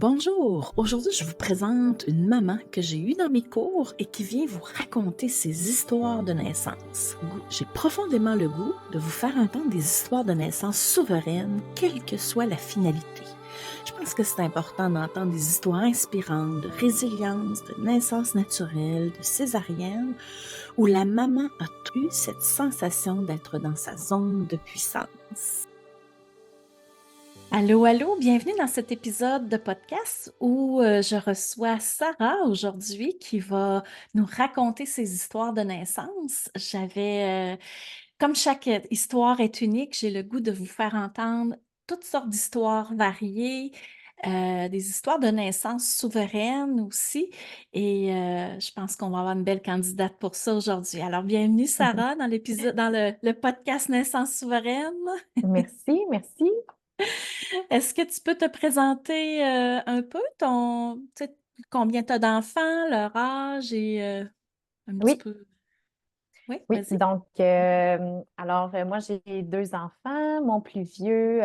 Bonjour, aujourd'hui je vous présente une maman que j'ai eue dans mes cours et qui vient vous raconter ses histoires de naissance. J'ai profondément le goût de vous faire entendre des histoires de naissance souveraines, quelle que soit la finalité. Je pense que c'est important d'entendre des histoires inspirantes de résilience, de naissance naturelle, de césarienne, où la maman a eu cette sensation d'être dans sa zone de puissance. Allô, allô, bienvenue dans cet épisode de podcast où je reçois Sarah aujourd'hui qui va nous raconter ses histoires de naissance. Comme chaque histoire est unique, j'ai le goût de vous faire entendre toutes sortes d'histoires variées, des histoires de naissance souveraines aussi. Et je pense qu'on va avoir une belle candidate pour ça aujourd'hui. Alors, bienvenue Sarah dans le podcast Naissance souveraine. Merci, merci. Est-ce que tu peux te présenter un peu tu sais, combien tu as d'enfants, leur âge et un petit Oui, peu. Oui, oui. vas-y. Donc, moi, j'ai deux enfants. Mon plus vieux,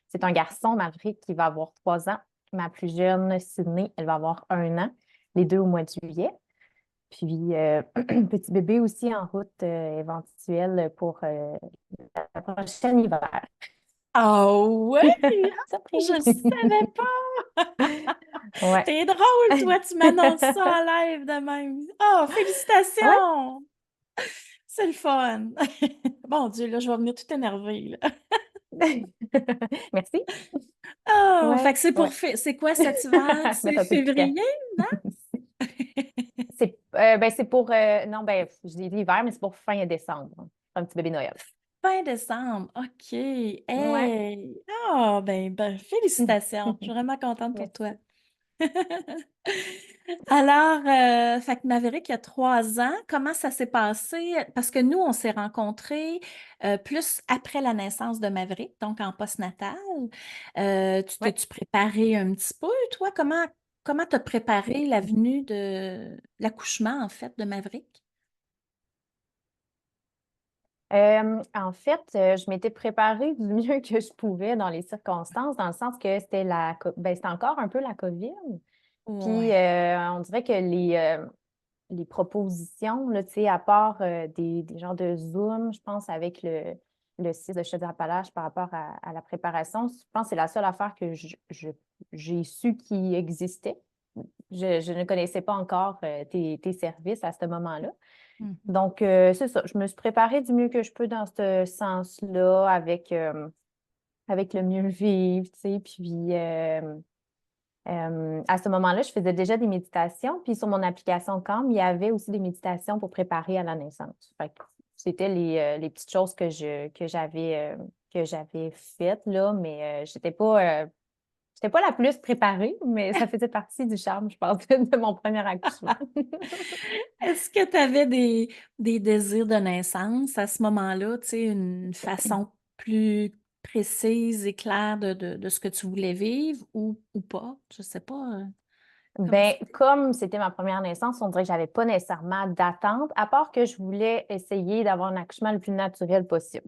c'est un garçon, Maverick, qui va avoir 3 ans. Ma plus jeune, Sydney, elle va avoir 1 an, les deux au mois de juillet. Puis, petit bébé aussi en route éventuelle pour le prochain hiver. Ah ouais, je Surprise! le savais pas. Ouais. T'es drôle, toi, tu m'annonces ça en live de même. Oh, Ouais. félicitations! C'est le fun. Bon Dieu, là, je vais venir tout énervée, là. Merci. Oh, fait Ouais, que ouais. c'est quoi cet hiver? Mettre C'est un peu de piquant. février, non? C'est pour, non, je dis l'hiver, mais c'est pour fin décembre. Un petit bébé Noël. Fin décembre, OK. Ouais. Hey! Ah, ben, félicitations. Je suis vraiment contente pour toi. Merci. Alors, fait que Maverick, il y a 3 ans, comment ça s'est passé? Parce que nous, on s'est rencontrés plus après la naissance de Maverick, donc en postnatal. Tu Ouais. t'es-tu préparé un petit peu, toi? Comment t'as préparé la venue de l'accouchement, en fait, de Maverick? En fait, je m'étais préparée du mieux que je pouvais dans les circonstances, dans le sens que c'était encore un peu la COVID. Puis, Ouais. on dirait que les propositions, là, tu sais, à part des genres de Zoom, je pense, avec le site de Chaudière-Appalaches par rapport à la préparation, je pense que c'est la seule affaire que j'ai su qui existait. Je ne connaissais pas encore tes services à ce moment-là. Mhm. Donc, c'est ça. Je me suis préparée du mieux que je peux dans ce sens-là, avec le mieux vivre, tu sais. Puis, à ce moment-là, je faisais déjà des méditations. Puis, sur mon application Calm, il y avait aussi des méditations pour préparer à la naissance. Fait que c'était les petites choses que j'avais faites, là, mais j'étais pas la plus préparée, mais ça faisait partie du charme, je pense, de mon premier accouchement. Est-ce que tu avais des désirs de naissance à ce moment-là, tu sais, une façon plus précise et claire de ce que tu voulais vivre ou pas? Je sais pas. Comment Ben, c'était? comme c'était ma première naissance, on dirait que j'avais pas nécessairement d'attente, à part que je voulais essayer d'avoir un accouchement le plus naturel possible,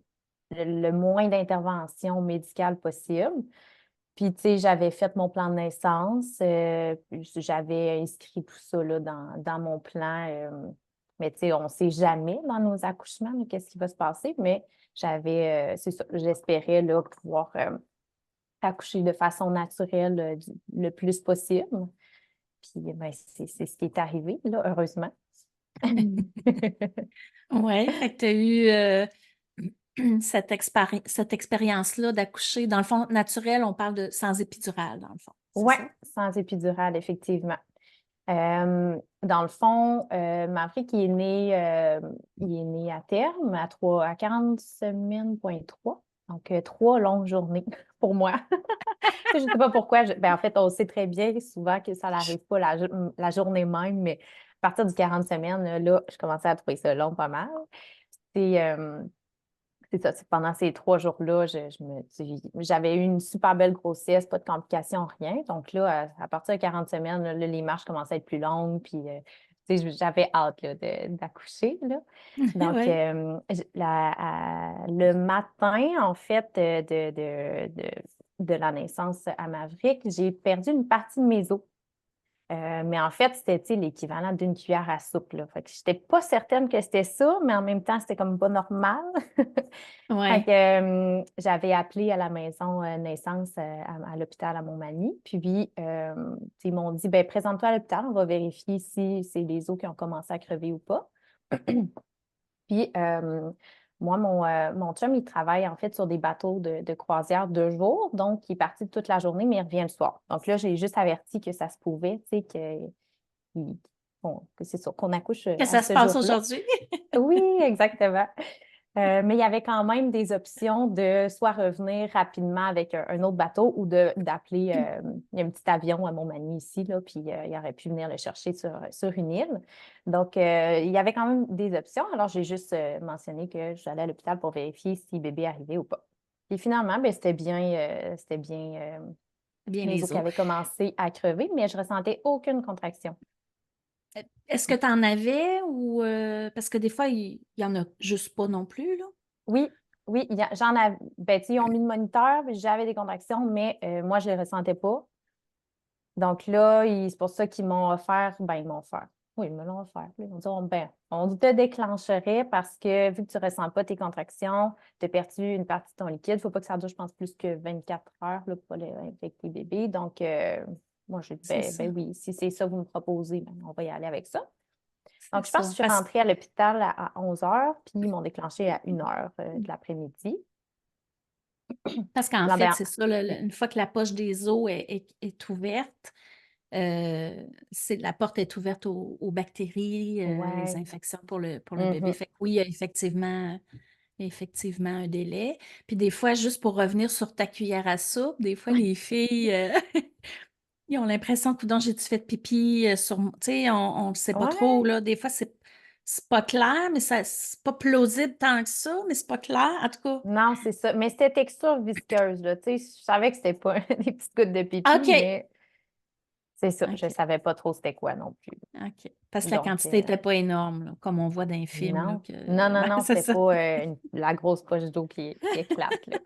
le moins d'intervention médicale possible. Puis, tu sais, j'avais fait mon plan de naissance, puis j'avais inscrit tout ça là, dans mon plan. Mais, tu sais, on ne sait jamais dans nos accouchements là, qu'est-ce qui va se passer, mais c'est ça, j'espérais là, pouvoir accoucher de façon naturelle le plus possible. Puis, ben, c'est ce qui est arrivé, là, heureusement. Hmm. Ouais, fait que tu as eu cette expérience-là d'accoucher. Dans le fond, naturel, on parle de sans épidural, dans le fond. C'est Ouais, ça? sans épidural, effectivement. Dans le fond, Maverick, il est né à terme à 40 semaines, point 3. Donc, 3 longues journées pour moi. Je ne sais pas pourquoi. En fait, on sait très bien souvent que ça n'arrive pas la journée même, mais à partir du 40 semaines, là, je commençais à trouver ça long pas mal. C'est c'est ça, c'est pendant ces 3 jours-là, j'avais eu une super belle grossesse, pas de complications, rien. Donc là, à partir de 40 semaines, là, les marches commençaient à être plus longues, puis j'avais hâte là, d'accoucher, là. Donc, Oui. le matin, en fait, de la naissance à Maverick, j'ai perdu une partie de mes os. Mais en fait, c'était, tu sais, l'équivalent d'une cuillère à soupe, là. Fait que j'étais pas certaine que c'était ça, mais en même temps, c'était comme pas normal. Fait Ouais. que j'avais appelé à la maison naissance à l'hôpital à Montmagny. Puis, ils m'ont dit, ben présente-toi à l'hôpital, on va vérifier si c'est les os qui ont commencé à crever ou pas. Puis, moi, mon chum, il travaille en fait sur des bateaux de croisière 2 jours. Donc, il est parti toute la journée, mais il revient le soir. Donc là, j'ai juste averti que ça se pouvait, tu sais, que c'est sûr, qu'on accouche Que à ça se ce passe jour-là. aujourd'hui? Oui, exactement. Mais il y avait quand même des options de soit revenir rapidement avec un autre bateau ou d'appeler, il y a un petit avion à Montmagny ici, là, puis il aurait pu venir le chercher sur une île. Donc, il y avait quand même des options. Alors, j'ai juste mentionné que j'allais à l'hôpital pour vérifier si bébé arrivait ou pas. Et finalement, ben, c'était bien Bien les os les qui os. avaient commencé à crever, mais je ressentais aucune contraction. Est-ce que tu en avais ou parce que des fois, il y en a juste pas non plus, là? Oui, oui, j'en avais. Ben, tu sais, ils ont mis le moniteur, puis j'avais des contractions, mais moi, je ne les ressentais pas. Donc là, c'est pour ça qu'ils m'ont offert. Ben, ils m'ont offert. Oui, ils me l'ont offert. Ils m'ont dit, ben, on te déclencherait parce que vu que tu ne ressens pas tes contractions, tu as perdu une partie de ton liquide. Il ne faut pas que ça dure, je pense, plus que 24 heures là, pour aller infecter bébé. Donc, moi, j'ai dit, C'est ça. ben oui, si c'est ça que vous me proposez, ben, on va y aller avec ça. C'est Donc, je pense que je ça. suis rentrée à l'hôpital à 11 heures, puis ils m'ont déclenché à 1 heure de l'après-midi. Parce qu'en Non, fait, ben, c'est ça, une fois que la poche des os est ouverte, la porte est ouverte aux bactéries, les ouais. infections pour le bébé. Mhm. Fait que oui, il y a effectivement un délai. Puis des fois, juste pour revenir sur ta cuillère à soupe, des fois, les filles, ils ont l'impression que, donc j'ai-tu fait pipi sur. Tu sais, on ne sait pas trop, Ouais. là. Des fois, c'est pas clair, mais c'est pas plausible tant que ça, mais c'est pas clair. En tout cas, Non, c'est ça. Mais c'était texture visqueuse, là. Tu sais, je savais que c'était pas des petites gouttes de pipi, OK. mais c'est ça. Je OK. savais pas trop c'était quoi non plus. OK. Parce que la Donc, quantité n'était pas énorme, là, comme on voit dans les films, là, non. que. Non, non, Ouais, non, c'est c'était ça. pas la grosse poche d'eau qui éclate, là.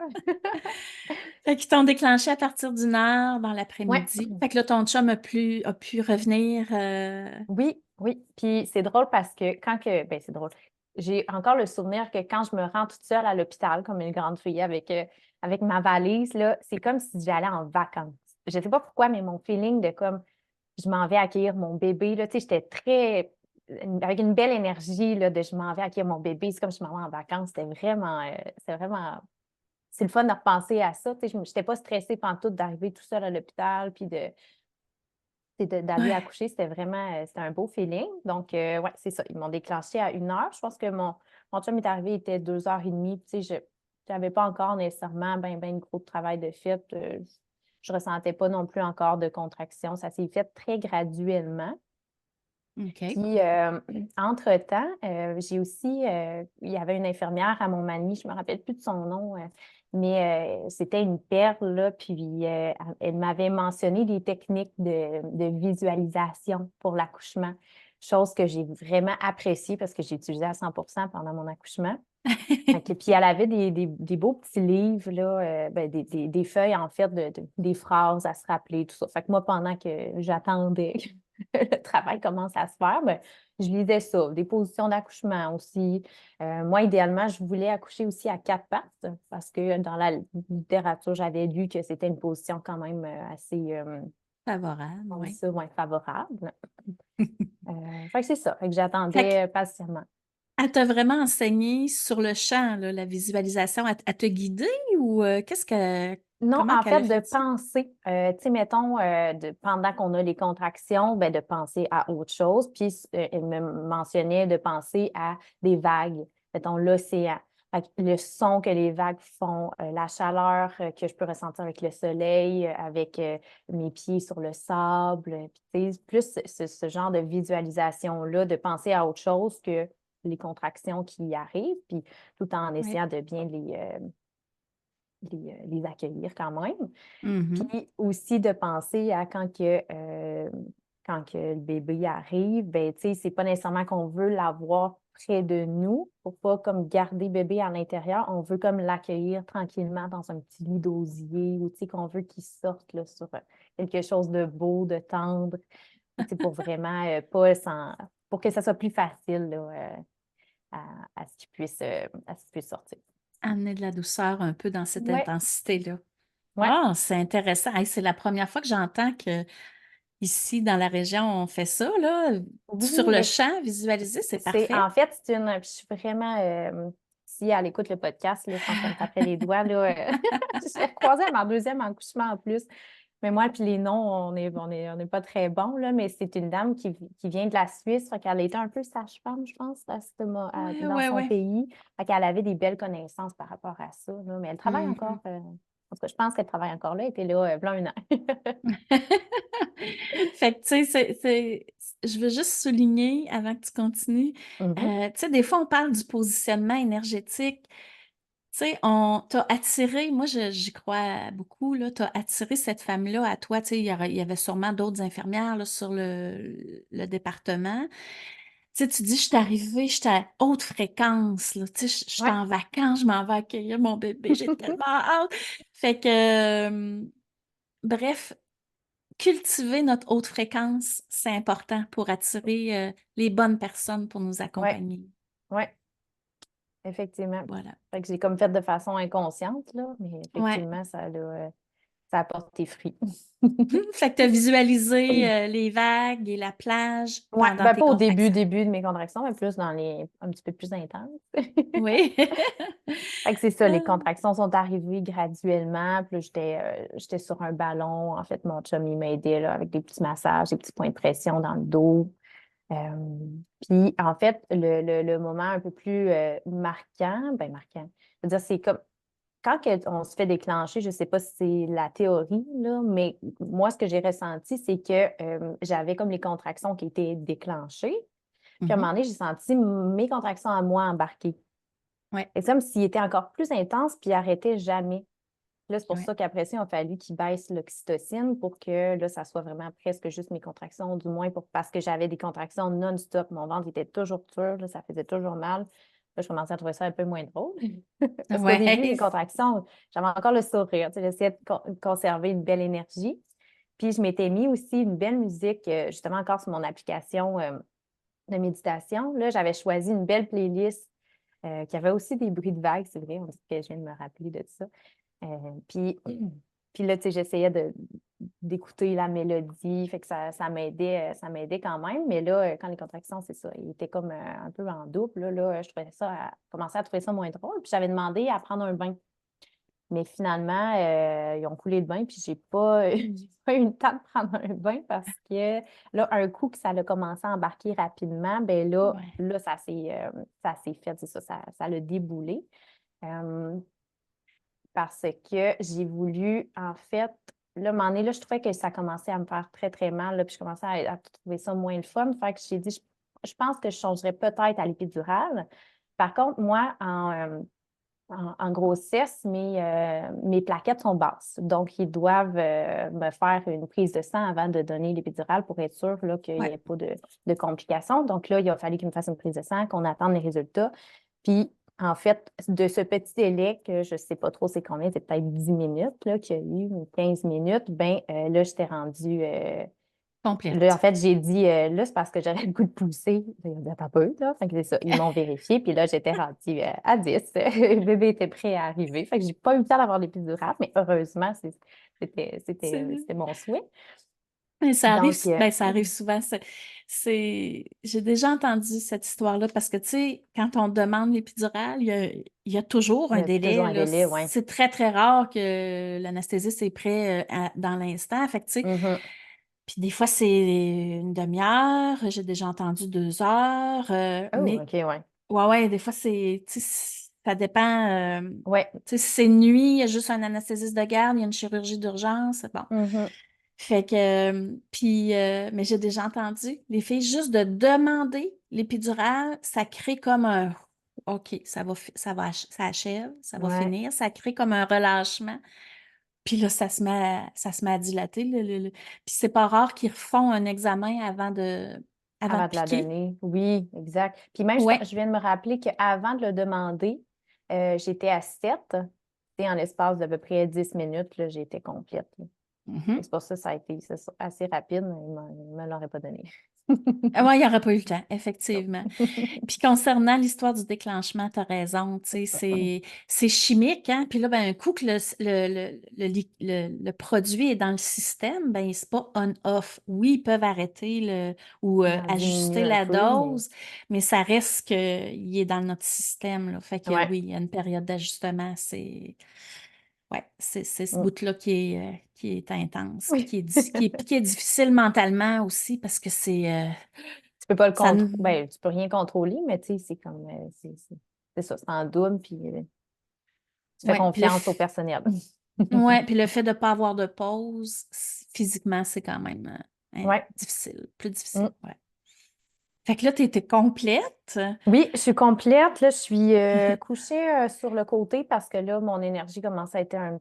Fait qu'ils t'ont déclenché à partir d'1 heure dans Ouais. l'après-midi. Fait que là, ton chum a pu revenir. Oui, oui. Puis c'est drôle parce que ben c'est drôle. J'ai encore le souvenir que quand je me rends toute seule à l'hôpital, comme une grande fille avec ma valise, là, c'est comme si j'allais en vacances. Je ne sais pas pourquoi, mais mon feeling de comme je m'en vais accueillir mon bébé, là, tu sais, j'étais avec une belle énergie, là, de je m'en vais accueillir mon bébé, c'est comme je m'en vais en vacances. C'est le fun de repenser à ça. Tu sais, je n'étais pas stressée pantoute d'arriver tout seul à l'hôpital, puis d'aller Ouais. accoucher, c'était un beau feeling. Donc, ouais, c'est ça. Ils m'ont déclenché à 1 heure. Je pense que mon chum est arrivé, il était 2 heures et demie. Puis, tu sais, je n'avais pas encore nécessairement ben gros travail de fait. Je ne ressentais pas non plus encore de contraction. Ça s'est fait très graduellement. OK. Puis, entre-temps, j'ai aussi, il y avait une infirmière à Montmagny, je ne me rappelle plus de son nom, mais c'était une perle, là, puis elle m'avait mentionné des techniques de visualisation pour l'accouchement, chose que j'ai vraiment appréciée parce que j'ai utilisé à 100% pendant mon accouchement. Puis elle avait des beaux petits livres, là, ben, des feuilles, en fait, des phrases à se rappeler, tout ça. Fait que moi, pendant que j'attendais que le travail commence à se faire, ben, je lisais ça, des positions d'accouchement aussi. Moi, idéalement, je voulais accoucher aussi à 4 pattes parce que dans la littérature, j'avais lu que c'était une position quand même assez, Favorable, on dit oui. ça, ouais, favorable. Fait que c'est ça. Fait que Fait que j'attendais patiemment. elle t'a vraiment enseigné sur le champ, là, la visualisation. Elle t'a guidée ou Non, comment en qu'elle fait, a de fait ça? penser, tu sais, mettons, pendant qu'on a les contractions, ben, de penser à autre chose. Puis, elle me mentionnait de penser à des vagues, mettons l'océan. Fait que le son que les vagues font, la chaleur que je peux ressentir avec le soleil, avec mes pieds sur le sable. Puis, tu sais, plus ce genre de visualisation-là, de penser à autre chose que les contractions qui arrivent, puis tout en Oui. essayant de bien les accueillir quand même. Mhm. Puis aussi de penser à quand que le bébé arrive, ben, tu sais, c'est pas nécessairement qu'on veut l'avoir près de nous pour pas comme garder bébé à l'intérieur. On veut comme l'accueillir tranquillement dans un petit lit d'osier ou tu sais qu'on veut qu'il sorte là, sur quelque chose de beau, de tendre, tu sais, pour vraiment pas sans, pour que ça soit plus facile là, à ce qu'il puisse sortir. Amener de la douceur un peu dans cette Ouais, intensité-là. ouais. Ah, c'est intéressant. Hey, c'est la première fois que j'entends que ici, dans la région, on fait ça, là. Sur Oui, le mais champ, visualiser, c'est parfait. en fait, je suis vraiment, si elle écoute le podcast, là, je pense qu'elle me taperait les doigts, là. Je l'ai croisée à ma deuxième accouchement en plus. Mais moi, puis les noms, on est pas très bons, là, mais c'est une dame qui vient de la Suisse. Fait qu'elle était un peu sage-femme, je pense, Oui, dans oui, son oui. pays. Fait qu'elle avait des belles connaissances par rapport à ça, là. Mais elle travaille encore, en tout cas, je pense qu'elle travaille encore là. Elle était là, v'là un an. Fait que, tu sais, je veux juste souligner, avant que tu continues, Mhm. tu sais, des fois, on parle du positionnement énergétique. Tu sais, t'as attiré, moi, j'y crois beaucoup, là, t'as attiré cette femme-là à toi. Tu sais, il y avait sûrement d'autres infirmières, là, sur le département. Tu sais, tu dis, je suis arrivée, j'étais à haute fréquence, là. Tu sais, je suis Ouais. en vacances, je m'en vais accueillir mon bébé, j'ai tellement hâte. Fait que, bref, cultiver notre haute fréquence, c'est important pour attirer les bonnes personnes pour nous Ouais, accompagner. ouais, effectivement. Voilà. Fait que j'ai comme fait de façon inconsciente, là, mais Ouais. effectivement, ça a porté fruit. Fait que tu as visualisé les vagues et la plage Ouais, pendant ben tes pas au début, contractions. début de mes contractions, mais plus dans les un petit peu plus intenses. Oui. Fait que c'est ça, les Ah, contractions sont arrivées graduellement. Puis là, j'étais sur un ballon. En fait, mon chum, il m'aidait là, avec des petits massages, des petits points de pression dans le dos. Euh, Puis, en fait, le moment un peu plus marquant, je veux dire, c'est comme on se fait déclencher, je ne sais pas si c'est la théorie, là, mais moi, ce que j'ai ressenti, c'est que j'avais comme les contractions qui étaient déclenchées. Puis à un mhm. moment donné, j'ai senti mes contractions à moi embarquer. Ouais, C'est comme s'il était encore plus intense, puis il n'arrêtait jamais. Là, c'est pour ouais, ça qu'après ça, il a fallu qu'il baisse l'oxytocine pour que là, ça soit vraiment presque juste mes contractions, du moins parce que j'avais des contractions non-stop. Mon ventre était toujours dur, là, ça faisait toujours mal. Là, je commençais à trouver ça un peu moins drôle. Parce qu'au début, mes ouais. contractions, j'avais encore le sourire. Tu sais, j'essayais de conserver une belle énergie. Puis, je m'étais mis aussi une belle musique, justement, encore sur mon application de méditation. Là, j'avais choisi une belle playlist qui avait aussi des bruits de vagues, c'est vrai, on dit que je viens de me rappeler de ça. Puis, puis là, tu sais, j'essayais d'écouter la mélodie, fait que ça m'aidait quand même. Mais là, quand les contractions, c'est ça, il était comme un peu en double. Là, je trouvais ça, commençais à trouver ça moins drôle. Puis j'avais demandé à prendre un bain. Mais finalement, ils ont coulé le bain, puis j'ai pas, j'ai pas eu le temps de prendre un bain parce que là, un coup que ça a commencé à embarquer rapidement, ben Ouais. là, ça s'est fait, c'est ça, ça l'a déboulé. Euh, Parce que j'ai voulu, en fait, là, à un moment donné, là, je trouvais que ça commençait à me faire très, très mal, là, puis je commençais à trouver ça moins le fun. Fait que j'ai dit, je pense que je changerais peut-être à l'épidurale. Par contre, moi, en grossesse, mes plaquettes sont basses. Donc, ils doivent me faire une prise de sang avant de donner l'épidurale pour être sûr là, qu'il n'y Ouais. ait pas de complications. Donc, là, il a fallu qu'ils me fassent une prise de sang, qu'on attende les résultats. Puis, en fait, de ce petit délai que je ne sais pas trop c'est combien, c'est peut-être 10 minutes là, qu'il y a eu, ou 15 minutes, ben là, j'étais rendue là, en Complète. fait, j'ai dit, là, c'est parce que j'avais le goût de pousser. Ils ont dit, attends un peu, là. Fait que c'est ça. Ils m'ont vérifié, puis là, j'étais rendue à 10. Le bébé était prêt à arriver. Fait que j'ai pas eu le temps d'avoir l'épidurale, mais heureusement, c'était mon souhait. Mais Donc, ben, ça arrive souvent. J'ai déjà entendu cette histoire-là parce que, tu sais, quand on demande l'épidurale, il y a toujours il y un a toujours délai, un là. délai, oui. C'est très, très rare que l'anesthésiste est prêt dans l'instant. Fait que, tu sais, Mhm. puis des fois, c'est une demi-heure. J'ai déjà entendu 2 heures. Oh, Mais, OK, ouais. ouais, ouais, des fois, tu sais, ça dépend. Ouais. Tu sais, si c'est nuit, il y a juste un anesthésiste de garde, il y a une chirurgie d'urgence. Bon. Mhm. Fait que, mais j'ai déjà entendu les filles juste de demander l'épidurale, ça crée comme un, OK, ça achève, ça va Ouais. finir, ça crée comme un relâchement. Puis là, ça se met à dilater. Puis c'est pas rare qu'ils refont un examen avant avant de Avant de la piquer? donner. Oui, exact. Puis même, Ouais. je viens de me rappeler qu'avant de le demander, j'étais à 7. Et en l'espace d'à peu près 10 minutes, là, j'étais complète, là. Mhm. C'est pour ça que ça a été c'est ça, assez rapide, mais il ne me l'aurait pas donné. Ah ouais, il n'y aurait pas eu le temps, Non. effectivement. Puis concernant l'histoire du déclenchement, tu as raison, tu sais, c'est chimique, hein? Puis là, ben, un coup que le produit est dans le système, ben, c'est pas on-off. Oui, ils peuvent arrêter ou Il en diminue ajuster un la peu, mais dose, mais ça reste qu'il est dans notre système, là. Fait que ouais. oui, il y a une période d'ajustement, ouais, c'est ce Mm. bout-là qui est intense, puis qui est difficile mentalement aussi, parce que Tu peux pas le ça, contrôler. Ben, tu peux rien contrôler, mais tu sais, c'est comme c'est ça, c'est en double, puis tu fais ouais, puis le, confiance au personnel. ouais, puis le fait de ne pas avoir de pause, physiquement, c'est quand même Ouais. difficile, plus difficile, Mm. ouais. Fait que là, tu étais complète. Oui, je suis complète. Là, je suis couchée sur le côté parce que là, mon énergie commence à être un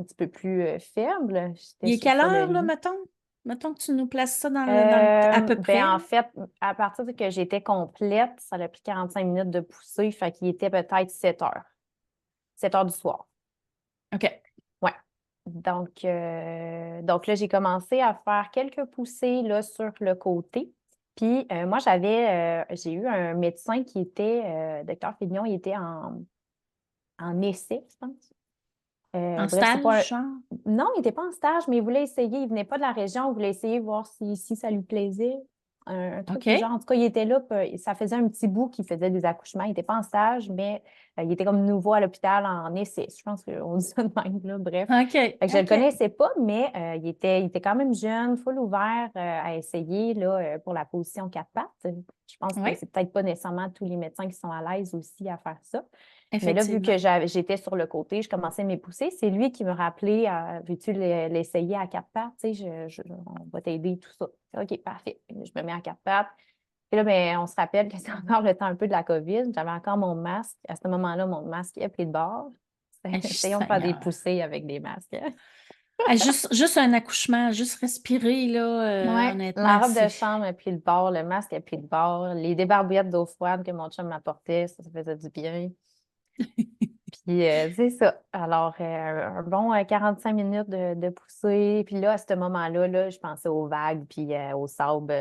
petit peu plus faible. J'étais Il est quelle sur le heure, là, lit. mettons? Mettons que tu nous places ça dans à peu Ben, près, en là. fait, à partir de que j'étais complète, ça a pris 45 minutes de pousser, fait qu'il était peut-être 7 heures. 7 heures du soir. OK. Ouais. Donc là, j'ai commencé à faire quelques poussées là, sur le côté. Puis moi, j'ai eu un médecin qui était, docteur Fignon, il était en essai, je pense. En Bref, c'est pas stage, genre? non, il n'était pas en stage, mais il voulait essayer. Il venait pas de la région, il voulait essayer, voir si ça lui plaisait. Un truc du genre. OK. En tout cas, il était là, puis ça faisait un petit bout qu'il faisait des accouchements. Il n'était pas en stage, mais il était comme nouveau à l'hôpital en essai. Je pense qu'on dit ça de même, là. Bref. OK. Fait que je le OK. connaissais pas, mais il était quand même jeune, full ouvert à essayer là, pour la position quatre pattes. Je pense que Oui, c'est peut-être pas nécessairement tous les médecins qui sont à l'aise aussi à faire ça. Mais là, vu effectivement. que j'étais sur le côté, je commençais à m'épousser. C'est lui qui me rappelait, veux-tu l'essayer à quatre pattes? Tu sais, on va t'aider, tout ça. OK, parfait. Je me mets à quatre pattes. Et là, ben, on se rappelle que c'est encore le temps un peu de la COVID. J'avais encore mon masque. À ce moment-là, mon masque est pris de bord. Hey, Essayons de faire des Seigneur. poussées avec des masques. Hey, juste un accouchement, juste respirer, là, Ouais, la honnêtement, robe c'est. de chambre a pris le bord, le masque a pris le bord, les débarbouillettes d'eau froide que mon chum m'apportait, ça faisait du bien. Puis c'est ça. Alors, un bon 45 minutes de poussée. Puis là, à ce moment-là, là, je pensais aux vagues, puis au sable,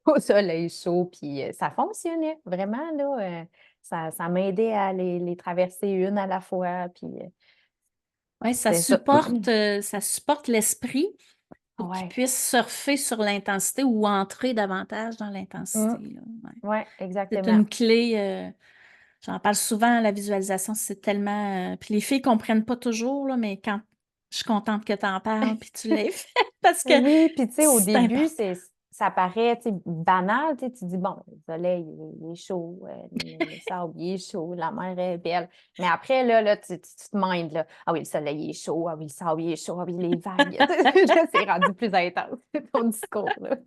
au soleil chaud. Puis ça fonctionnait vraiment, là. Ça m'aidait à les traverser une à la fois. Puis Ouais, c'est ça. ça supporte l'esprit pour qu'il Ouais. puisse surfer sur l'intensité ou entrer davantage dans Mm. l'intensité, là. Ouais. Ouais, C'est exactement. une clé. J'en parle souvent, la visualisation, c'est tellement. Puis les filles comprennent pas toujours, là, mais quand je suis contente que tu en parles, puis tu l'aies fait, parce que Oui, puis tu sais, au c'est début, important. ça paraît tu sais, banal. Tu dis, bon, le soleil, il est chaud, le sable, il est chaud, la mer est belle. Mais après, là, tu te mindes, là. Ah oui, le soleil il est chaud, ah oui, le sable il est chaud, ah oui, les vagues. Là, c'est rendu plus intense, ton discours, là.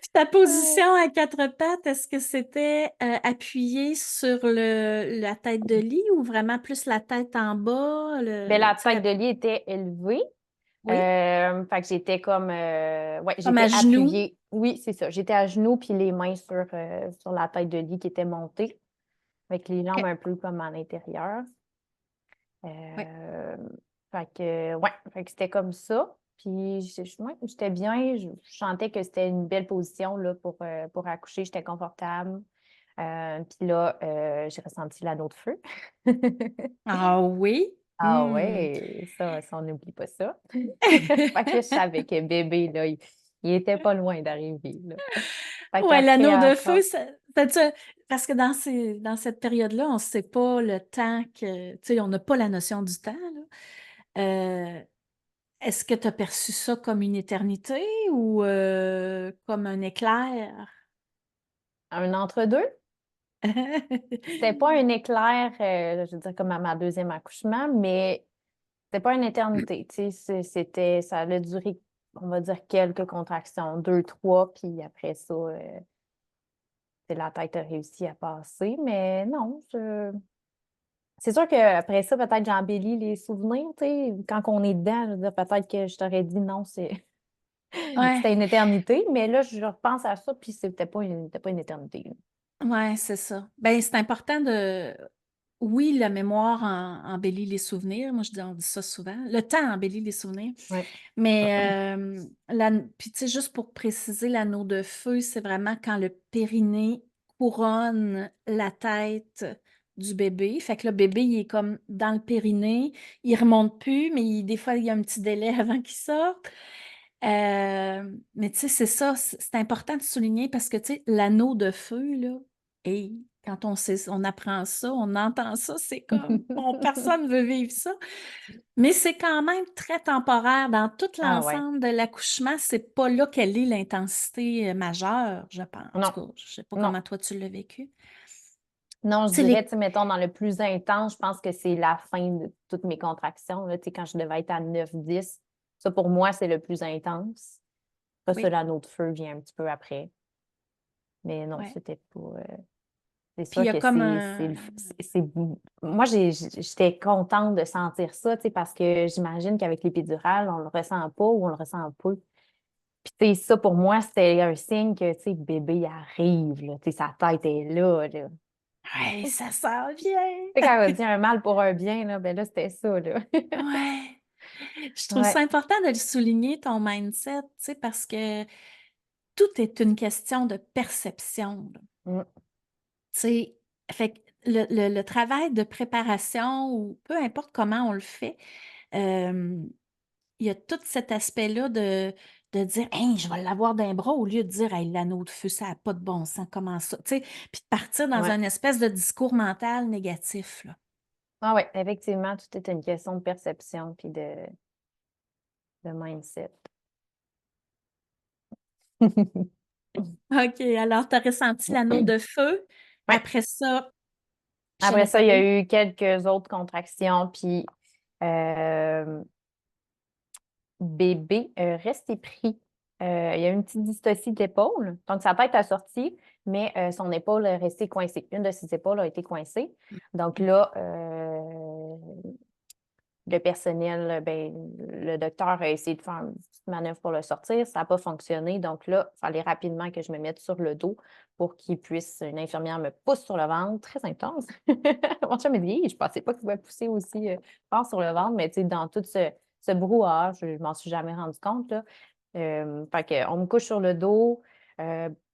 Puis ta position à quatre pattes, est-ce que c'était appuyé sur la tête de lit ou vraiment plus la tête en bas? Ben, la Tu sais, tête de lit était élevée. oui, Fait que j'étais comme, ouais, comme à j'étais genoux. appuyée. Oui, c'est ça. J'étais à genoux, puis les mains sur la tête de lit qui était montée, avec les jambes OK. un peu comme à l'intérieur. Oui. Euh, ouais, fait que c'était comme ça. Puis, ouais, j'étais bien. Je sentais que c'était une belle position là, pour accoucher. J'étais confortable. Puis là, j'ai ressenti l'anneau de feu. Ah oui. Ah Hmm. ouais, ça on n'oublie pas ça. Fait que je savais que bébé, là, il était pas loin d'arriver, là. Fait Ouais, qu'après l'anneau de encore. feu, parce que dans cette période-là, on ne sait pas le temps que, tu sais, on n'a pas la notion du temps, là. Euh, Est-ce que tu as perçu ça comme une éternité ou comme un éclair? Un entre-deux? C'était pas un éclair, je veux dire, comme à ma deuxième accouchement, mais c'était pas une éternité. Tu sais, ça a duré, on va dire, quelques contractions, deux, trois, puis après ça, la tête a réussi à passer. Mais non, c'est sûr qu'après ça, peut-être j'embellis les souvenirs, tu sais, quand on est dedans, je veux dire, peut-être que je t'aurais dit non, c'est Ouais, C'était une éternité, mais là, je repense à ça, puis c'était pas une éternité. ouais, c'est ça. Ben, c'est important de. Oui, la mémoire embellit les souvenirs. Moi, on dit ça souvent. Le temps embellit les souvenirs. Ouais. Mais, puis tu sais, juste pour préciser, l'anneau de feu, c'est vraiment quand le périnée couronne la tête du bébé. Fait que le bébé, il est comme dans le périnée, il remonte plus, mais des fois, il y a un petit délai avant qu'il sorte. Mais tu sais, c'est ça, c'est important de souligner parce que, tu sais, l'anneau de feu, là, et quand on apprend ça, on entend ça, c'est comme, bon, personne ne veut vivre ça. Mais c'est quand même très temporaire. Dans tout Ah ouais. l'ensemble de l'accouchement, c'est pas là qu'elle est l'intensité majeure, je pense. En Non, tout cas, je sais pas non. comment toi tu l'as vécu. Non, je C'est dirais, les... tu sais, mettons, dans le plus intense, je pense que c'est la fin de toutes mes contractions, là, tu sais, quand je devais être à 9, 10. Ça, pour moi, c'est le plus intense. Après ça, Oui, l'anneau de feu vient un petit peu après. Mais non, ouais. c'était pas. C'est Puis il sûr y a que comme c'est, un... moi, j'étais contente de sentir ça, tu sais, parce que j'imagine qu'avec l'épidurale, on le ressent pas ou on le ressent peu. Puis, tu sais, ça, pour moi, c'était un signe que, tu sais, le bébé arrive, là, tu sais, sa tête est là, là. Ouais, ça sent bien. Tu sais, quand on dit un mal pour un bien, là, ben là, c'était ça, là. Ouais. Je trouve ça Ouais. important de le souligner, ton mindset, tu sais, parce que tout est une question de perception, là. Mm. Tu sais, fait que le travail de préparation ou peu importe comment on le fait, euh, il y a tout cet aspect-là de dire hey, je vais l'avoir d'un bras au lieu de dire hey, l'anneau de feu, ça n'a pas de bon sens, comment ça? Tu sais, puis de partir dans Ouais. un espèce de discours mental négatif, là. Ah ouais, effectivement, tout est une question de perception puis de mindset. OK, alors tu as ressenti l'anneau de feu. Ouais. Après ça, chez Après le ça, il y a bébé. eu quelques autres contractions, puis euh, bébé resté pris. Il y a eu une petite dystocie d'épaule. Donc, sa tête a sorti, mais son épaule est restée coincée. Une de ses épaules a été coincée. Donc là, le personnel, ben, le docteur a essayé de faire une petite manœuvre pour le sortir. Ça n'a pas fonctionné. Donc là, il fallait rapidement que je me mette sur le dos pour qu'il puisse, une infirmière me pousse sur le ventre. Très intense. Mon chum me dit, je ne pensais pas qu'il pouvait pousser aussi fort sur le ventre, mais tu sais, dans tout ce brouhaha, je ne m'en suis jamais rendu compte, là. Fait qu'on me couche sur le dos.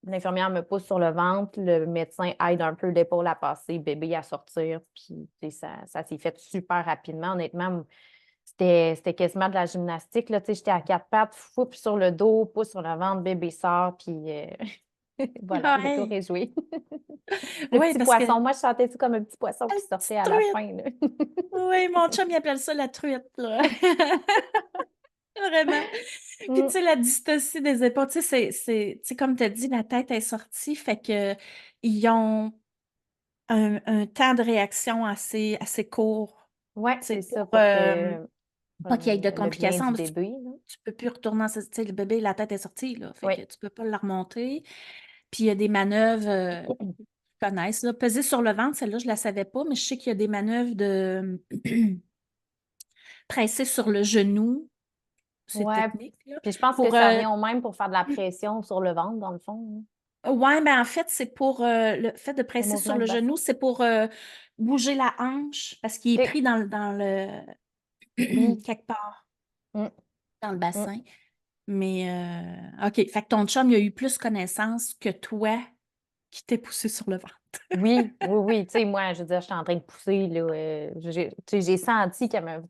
L'infirmière me pousse sur le ventre, le médecin aide un peu l'épaule à passer, bébé à sortir, puis ça s'est fait super rapidement. Honnêtement, c'était quasiment de la gymnastique. Là, j'étais à quatre pattes, fou, puis sur le dos, pouce sur le ventre, bébé sort, puis voilà, le tour Ouais. est joué. Le Oui, petit parce que poisson, moi, je sentais ça comme un petit poisson la qui sortait petite à la truite. fin. Là. Oui, mon chum, il appelle ça la truite, là. Vraiment. Puis, tu Mm. sais, la dystocie des épaules, tu sais, tu sais, comme tu as dit, la tête est sortie, fait que ils ont un temps de réaction assez court, Ouais, tu sais, c'est ça, pour que pas qu'il y ait de le bien du complications, parce que bébé. Là. tu peux plus retourner tu sais, le bébé, la tête est sortie, là, fait Oui. que tu peux pas la remonter. Puis, il y a des manœuvres, connaissent, là, peser sur le ventre, celle-là, je la savais pas, mais je sais qu'il y a des manœuvres de presser sur le genou, c'est Ouais. technique, là, Puis je pense que pour... ça revient au même pour faire de la pression sur le ventre, dans le fond. Ouais, ben en fait, c'est pour le fait de Le presser sur mouvement le du genou, bassin. c'est pour bouger la hanche parce qu'il est OK. pris dans le Oui. quelque part Mm, dans le mm. bassin. Mais OK, fait que ton chum, il a eu plus connaissance que toi qui t'es poussé sur le ventre. Oui, oui, oui. Tu sais, moi, je veux dire, j'étais en train de pousser, là. Tu sais, j'ai senti qu'elle m'a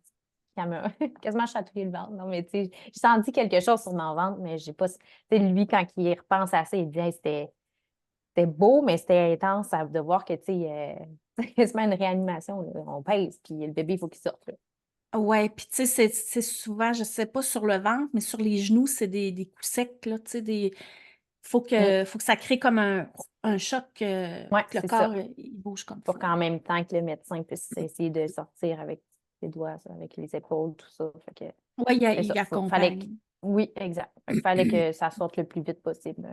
quasiment chatouillé le ventre. Non, mais tu sais, j'ai senti quelque chose sur mon ventre, mais j'ai pas. Tu sais, lui, quand il repense à ça, il dit, hey, c'était beau, mais c'était intense de voir que, tu sais, c'est quasiment une réanimation, là. On pèse, puis le bébé, il faut qu'il sorte, là. Ouais, puis tu sais, c'est souvent, je sais pas sur le ventre, mais sur les genoux, c'est des coups secs, là, tu sais, Mm. faut que ça crée comme un choc, Ouais, que le c'est corps, ça. il bouge comme il Pour faut. qu'en même temps que le médecin puisse essayer de sortir avec ses doigts, ça, avec les épaules, tout ça. Fait que Oui, c'est il ça. Fallait que... accompagne. Oui, exact. Fait qu'il fallait que ça sorte le plus vite possible,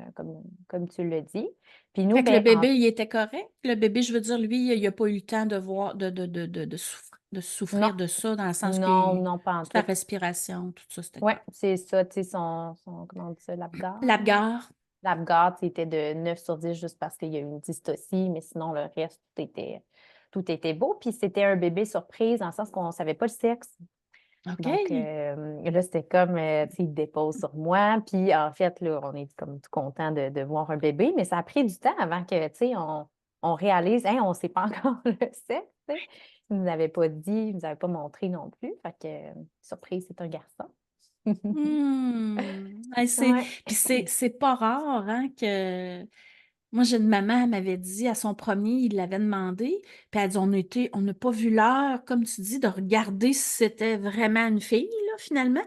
comme tu le dis. Puis nous, Fait que le ben, bébé, il était correct. Le bébé, je veux dire, lui, il n'a pas eu le temps de voir, de souffrir. de souffrir Non, de ça, dans le sens que non, non, pas en sa tout. respiration, tout ça, c'était Oui, correct. c'est ça, tu sais, comment on dit ça, l'Apgar? L'Apgar, L'Apgar, tu sais, était de 9 sur 10 juste parce qu'il y a eu une dystocie, mais sinon, le reste, tout était beau. Puis c'était un bébé surprise, dans le sens qu'on ne savait pas le sexe. OK. Donc, là, c'était comme, tu sais, il dépose sur moi. Puis, en fait, là, on est comme tout content de voir un bébé, mais ça a pris du temps avant que, tu sais, on réalise, hein, on ne sait pas encore le sexe, tu sais. Il ne nous avait pas dit, il ne nous avait pas montré non plus. Fait que, surprise, c'est un garçon. Hey, Ouais. puis c'est pas rare, hein, que... Moi, j'ai une maman, elle m'avait dit, à son premier, il l'avait demandé, puis elle a dit, on n'a pas vu l'heure, comme tu dis, de regarder si c'était vraiment une fille, là, finalement.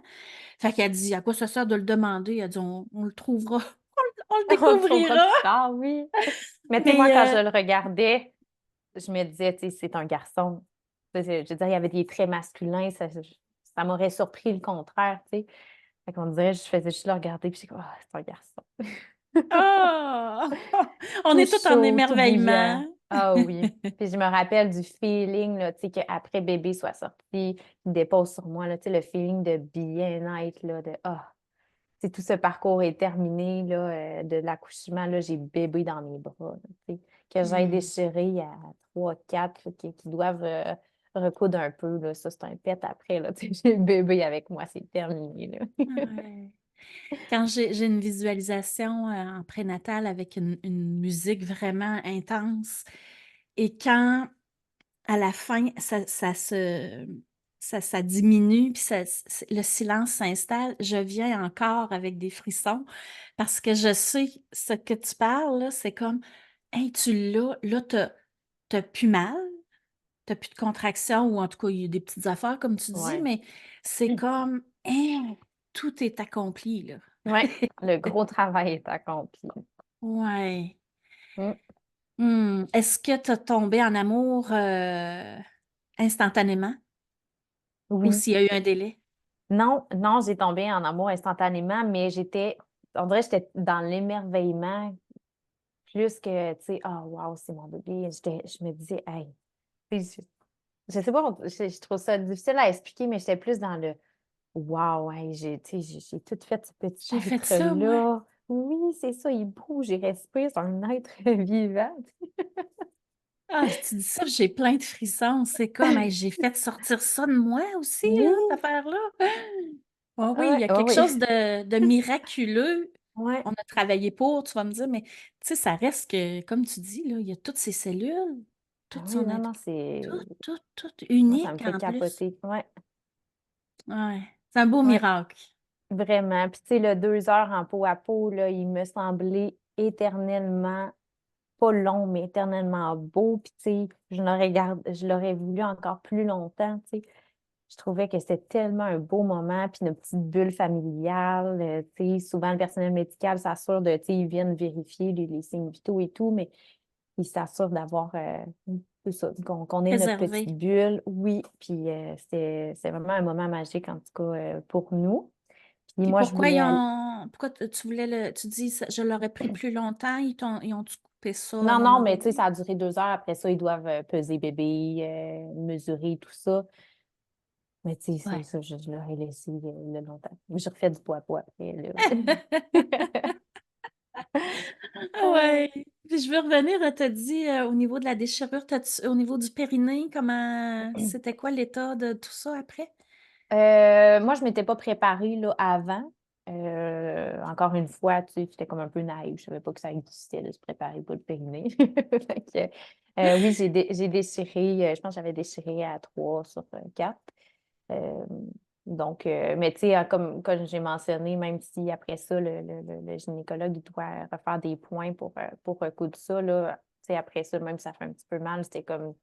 Fait qu'elle dit, à quoi ça sert de le demander? Elle dit, on le trouvera, on le On le trouvera découvrira. plus tard, oui. Mais tu sais, moi, Mais, quand je le regardais, je me disais, tu sais, c'est un garçon. Tu sais, je veux dire, il y avait des traits masculins, ça m'aurait surpris le contraire, tu sais. Fait qu'on dirait, je faisais juste le regarder, puis j'étais comme, ah, c'est un garçon. ah! On Tout est tous en chaud, tout bouillant. émerveillement. Ah oui. Puis je me rappelle du feeling, là, tu sais, qu'après bébé soit sorti, il dépose sur moi, là, tu sais, le feeling de bien-être, là, de, ah, tu sais, tout ce parcours est terminé, là, de l'accouchement, là, j'ai bébé dans mes bras, là, tu sais, que j'ai Hmm. déchiré à 3, 4, là, qui doivent recoudre un peu, là, ça, c'est un pet après, là, tu sais, j'ai le bébé avec moi, c'est terminé, là. Ouais. Quand j'ai une visualisation en prénatal avec une musique vraiment intense et quand à la fin ça diminue puis le silence s'installe, je viens encore avec des frissons parce que je sais ce que tu parles là, c'est comme hey, là t'as plus mal, t'as plus de contractions ou en tout cas il y a des petites affaires comme tu dis, Ouais. mais c'est comme hein, tout est accompli là. Ouais, le gros travail est accompli. Ouais. Mm. Est-ce que tu as tombé en amour, instantanément ou Oui. s'il y a eu un délai? Non, non, j'ai tombé en amour instantanément, mais on dirait que j'étais dans l'émerveillement plus que, tu sais, ah, wow, c'est mon bébé. Je me disais, hey, tu sais, je sais pas, je trouve ça difficile à expliquer, mais j'étais plus dans le wow, hey, tu sais, j'ai tout fait ce petit J'ai fait ça moi. être-là. Oui, c'est ça, il bouge, il respire, c'est un être vivant. Ah, tu dis ça, puis j'ai plein de frissons. C'est comme, hey, j'ai fait sortir ça de moi aussi là, Oui, cette affaire-là. Ah oui, il ouais, y a ouais, quelque oui. chose de miraculeux. Ouais, On a travaillé pour, tu vas me dire, mais tu sais, ça reste que, comme tu dis, là, il y a toutes ces cellules, toute oui, son non, non, tout, c'est. tout, tout Moi, ça me unique fait en plus. capoter. Ouais, Ouais, c'est un beau ouais. miracle. Vraiment. Puis, tu sais, le 2 heures en peau à peau, là, il me semblait éternellement, pas long, mais éternellement beau. Puis, tu sais, je l'aurais voulu encore plus longtemps, tu sais. Je trouvais que c'était tellement un beau moment. Puis, notre petite bulle familiale, tu sais, souvent, le personnel médical s'assure de, tu sais, ils viennent vérifier les signes vitaux et tout, mais ils s'assurent d'avoir, c'est ça, qu'on ait notre petite Préservé. bulle. Oui, puis c'est vraiment un moment magique, en tout cas, pour nous. Puis Puis moi, je pourquoi voulais aller. pourquoi tu voulais tu dis, je l'aurais pris plus longtemps, ils ont-tu coupé ça à un Non, non, moment mais tu sais, donné? ça a duré 2 heures. Après ça, ils doivent peser bébé, mesurer tout ça. Mais tu sais, c'est Ouais. ça, je leur ai laissé le longtemps. Je refais du poids à poids après, là. Ah ouais. Puis je veux revenir, t'as dit au niveau de la déchirure, au niveau du périnée, comment c'était quoi l'état de tout ça après? Moi, je m'étais pas préparée là, avant. Encore une fois, tu sais, j'étais comme un peu naïve. Je savais pas que ça existait de se préparer pour le périnée. Fait que, oui, j'ai déchiré, je pense que j'avais déchiré à 3 sur 4. Euh, donc, mais tu sais, comme j'ai mentionné, même si après ça, le gynécologue il doit refaire des points pour recoudre ça, là, tu sais, après ça, même si ça fait un petit peu mal, c'était comme,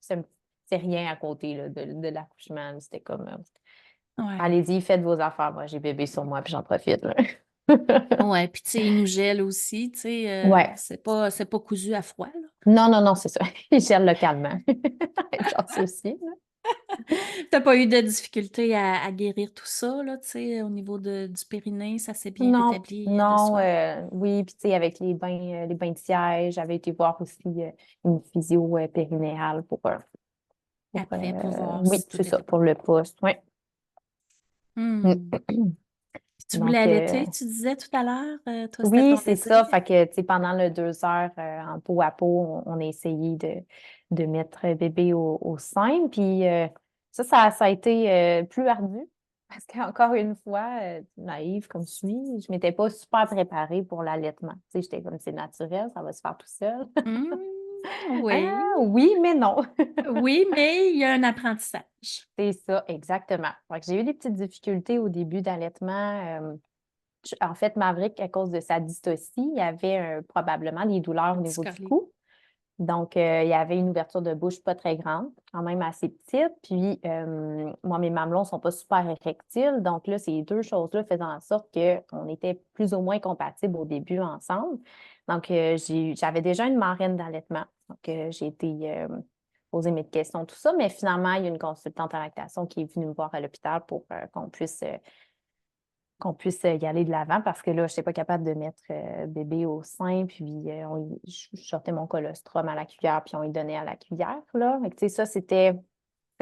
c'est c'est rien à côté là, de l'accouchement. C'était comme, Ouais. allez-y, faites vos affaires. Moi, j'ai bébé sur moi, puis j'en profite, là. Ouais, puis tu sais, ils nous gèlent aussi, tu sais, Ouais. c'est pas cousu à froid, là. Non, non, non, c'est ça. Ils gèrent localement. Chance aussi, là. T'as pas eu de difficulté à guérir tout ça, là, tu sais, au niveau du périnée, ça s'est bien Non, rétabli de non, soi? oui, puis tu sais, avec les bains de siège, j'avais été voir aussi une physio périnéale Après, pour voir oui, si tout c'est ça, était pour le poste. Oui. Hmm. Tu voulais Donc, allaiter, tu disais tout à l'heure, toi, c'était oui, ton c'est désir. ça. Fait que, tu sais, pendant le 2 heures en peau à peau, on a essayé de mettre bébé au sein. Puis ça a été plus ardu. Parce qu'encore une fois, naïve comme je suis, je m'étais pas super préparée pour l'allaitement. Tu sais, j'étais comme c'est naturel, ça va se faire tout seul. Hmm, Ah oui, oui, mais non. oui, mais il y a un apprentissage. C'est ça, exactement. Fait que j'ai eu des petites difficultés au début d'allaitement. En fait, Maverick, à cause de sa dystocie, il avait probablement des douleurs au niveau du Torticolis. cou. Donc, il y avait une ouverture de bouche pas très grande, quand même assez petite. Puis, moi, mes mamelons sont pas super érectiles. Donc, là, ces deux choses-là faisaient en sorte qu'on était plus ou moins compatibles au début ensemble. Donc, j'avais déjà une marraine d'allaitement. Donc, j'ai été poser mes questions, tout ça. Mais finalement, il y a une consultante en lactation qui est venue me voir à l'hôpital pour qu'on puisse y aller de l'avant parce que là, je n'étais pas capable de mettre bébé au sein. Puis, je sortais mon colostrum à la cuillère, puis on y donnait à la cuillère, là. Fait que, tu sais, ça, c'était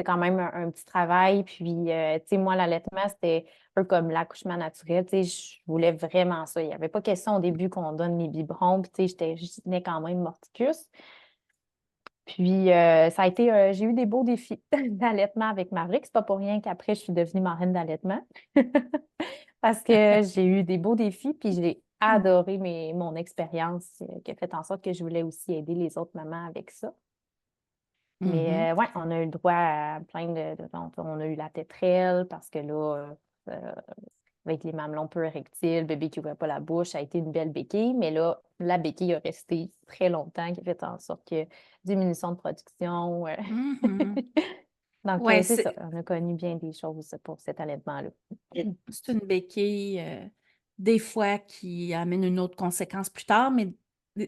quand même un petit travail. Puis, tu sais, moi, l'allaitement, c'était un peu comme l'accouchement naturel. Tu sais, je voulais vraiment ça. Il n'y avait pas question au début qu'on donne les biberons. Puis, tu sais, je tenais quand même morticus. Puis, ça a été, j'ai eu des beaux défis d'allaitement avec Maverick. C'est pas pour rien qu'après, je suis devenue marraine d'allaitement. Parce que j'ai eu des beaux défis, puis j'ai adoré mon expérience qui a fait en sorte que je voulais aussi aider les autres mamans avec ça. Mhm. Mais ouais, on a eu le droit à plein donc, on a eu la tétrelle parce que là, avec les mamelons peu érectiles, le bébé qui n'ouvrait pas la bouche, ça a été une belle béquille. Mais là, la béquille a resté très longtemps, qui a fait en sorte que diminution de production. Mhm. Donc, Ouais, c'est ça. On a connu bien des choses pour cet allaitement-là. c'est une béquille, des fois, qui amène une autre conséquence plus tard, mais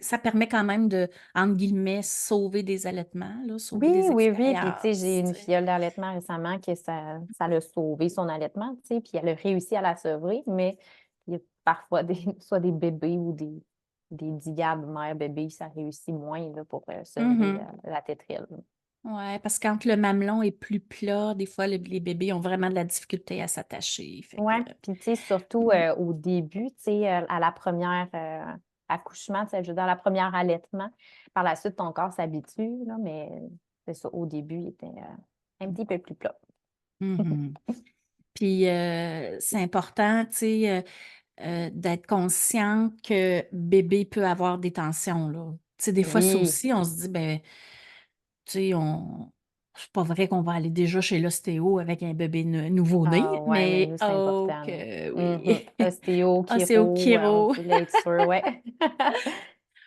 ça permet quand même de, entre guillemets, sauver des allaitements, là, sauver Oui, des oui, oui. Puis, tu sais, j'ai expériences, une tu sais. filleule d'allaitement récemment que ça l'a sauvé son allaitement, tu sais, puis elle a réussi à la sauver, mais il y a parfois soit des bébés ou des diades mère-bébé, ça réussit moins là, pour sevrer Mhm. la tétrelle. Ouais, parce que quand le mamelon est plus plat, des fois, les bébés ont vraiment de la difficulté à s'attacher. Fait Oui, que, puis tu sais, surtout mm, au début, tu sais, à la première accouchement, tu sais, je veux dire, la première allaitement, par la suite, ton corps s'habitue, là, mais c'est ça, au début, il était un petit peu plus plat. mhm. Puis, c'est important, tu sais, d'être conscient que bébé peut avoir des tensions, là. Tu sais, des fois, ça Oui. aussi, on se dit, ben, tu sais, c'est pas vrai qu'on va aller déjà chez l'ostéo avec un bébé Ah nouveau-né, ouais, mais nous, mais c'est oh important, là. que oui. Mhm. Ostéo, Ah, c'est au chiro, on chiro. voulait être sûr, ouais. Tu sais,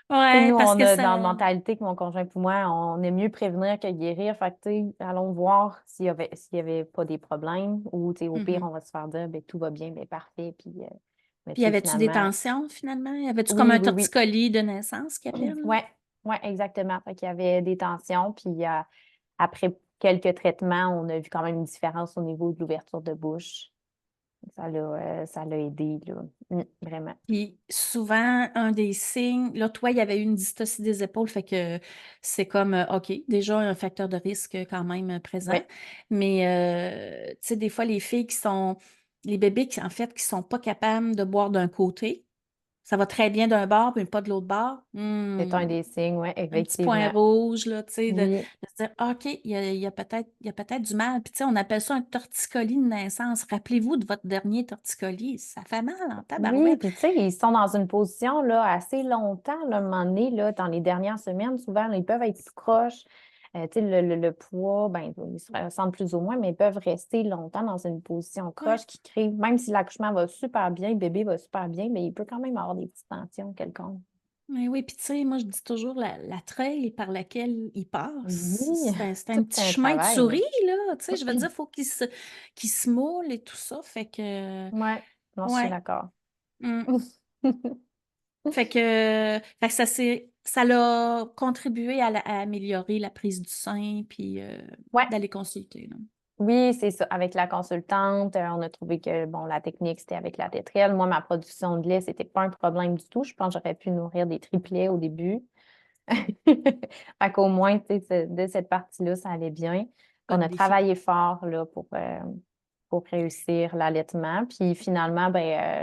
Ouais, nous, parce on que a ça. dans la mentalité que mon conjoint et moi, on aime mieux prévenir que guérir. Fait que, tu sais, allons voir s'il y avait pas des problèmes ou, tu sais, au pire, Mhm. on va se faire dire, ben, tout va bien, ben, parfait. Puis, mais, Puis, tu y sais, avait-tu des finalement, tensions finalement? Y avait-tu comme oui, un oui, oui. torticolis de naissance qu'ils appellent? Ouais, ouais, exactement. Fait qu'il y avait des tensions. Puis, après quelques traitements, on a vu quand même une différence au niveau de l'ouverture de bouche. Ça l'a aidé, là. Vraiment. Puis souvent, un des signes, là, toi, il y avait eu une dystocie des épaules, fait que c'est comme, OK, déjà un facteur de risque quand même présent. Oui. Mais, tu sais, des fois, les bébés qui, en fait, qui sont pas capables de boire d'un côté, ça va très bien d'un bord, mais pas de l'autre bord. C'est un des signes, oui, Un petit point effectivement. rouge, là, tu sais, Oui. de se dire, ah, OK, il y a peut-être du mal. Puis, tu sais, on appelle ça un torticolis de naissance. Rappelez-vous de votre dernier torticolis. Ça fait mal en Oui, tabarouette. puis tu sais, ils sont dans une position là, assez longtemps, là, à un moment donné, là, dans les dernières semaines, souvent, là, ils peuvent être tout croches. Tu sais, le poids, ben, ils se ressentent plus ou moins, mais ils peuvent rester longtemps dans une position Ouais. croche qui crée, même si l'accouchement va super bien, le bébé va super bien, mais il peut quand même avoir des petites tensions quelconques. Mais oui, puis tu sais, moi je dis toujours la trail par laquelle il passe, Oui, c'est un tout petit un chemin de travail. souris, là. Tu sais, je veux dire, il faut qu'il se moule et tout ça. Fait que Oui, non, je suis ouais. d'accord. Mm. Fait que ça l'a contribué à améliorer la prise du sein, puis Ouais. d'aller consulter, là. Oui, c'est ça. Avec la consultante, on a trouvé que bon, la technique, c'était avec la tétrelle. Moi, ma production de lait, c'était pas un problème du tout. Je pense que j'aurais pu nourrir des triplets au début. Fait qu'au moins, tu sais, de cette partie-là, ça allait bien. pas On de a défi. travaillé fort là, pour réussir l'allaitement. Puis finalement,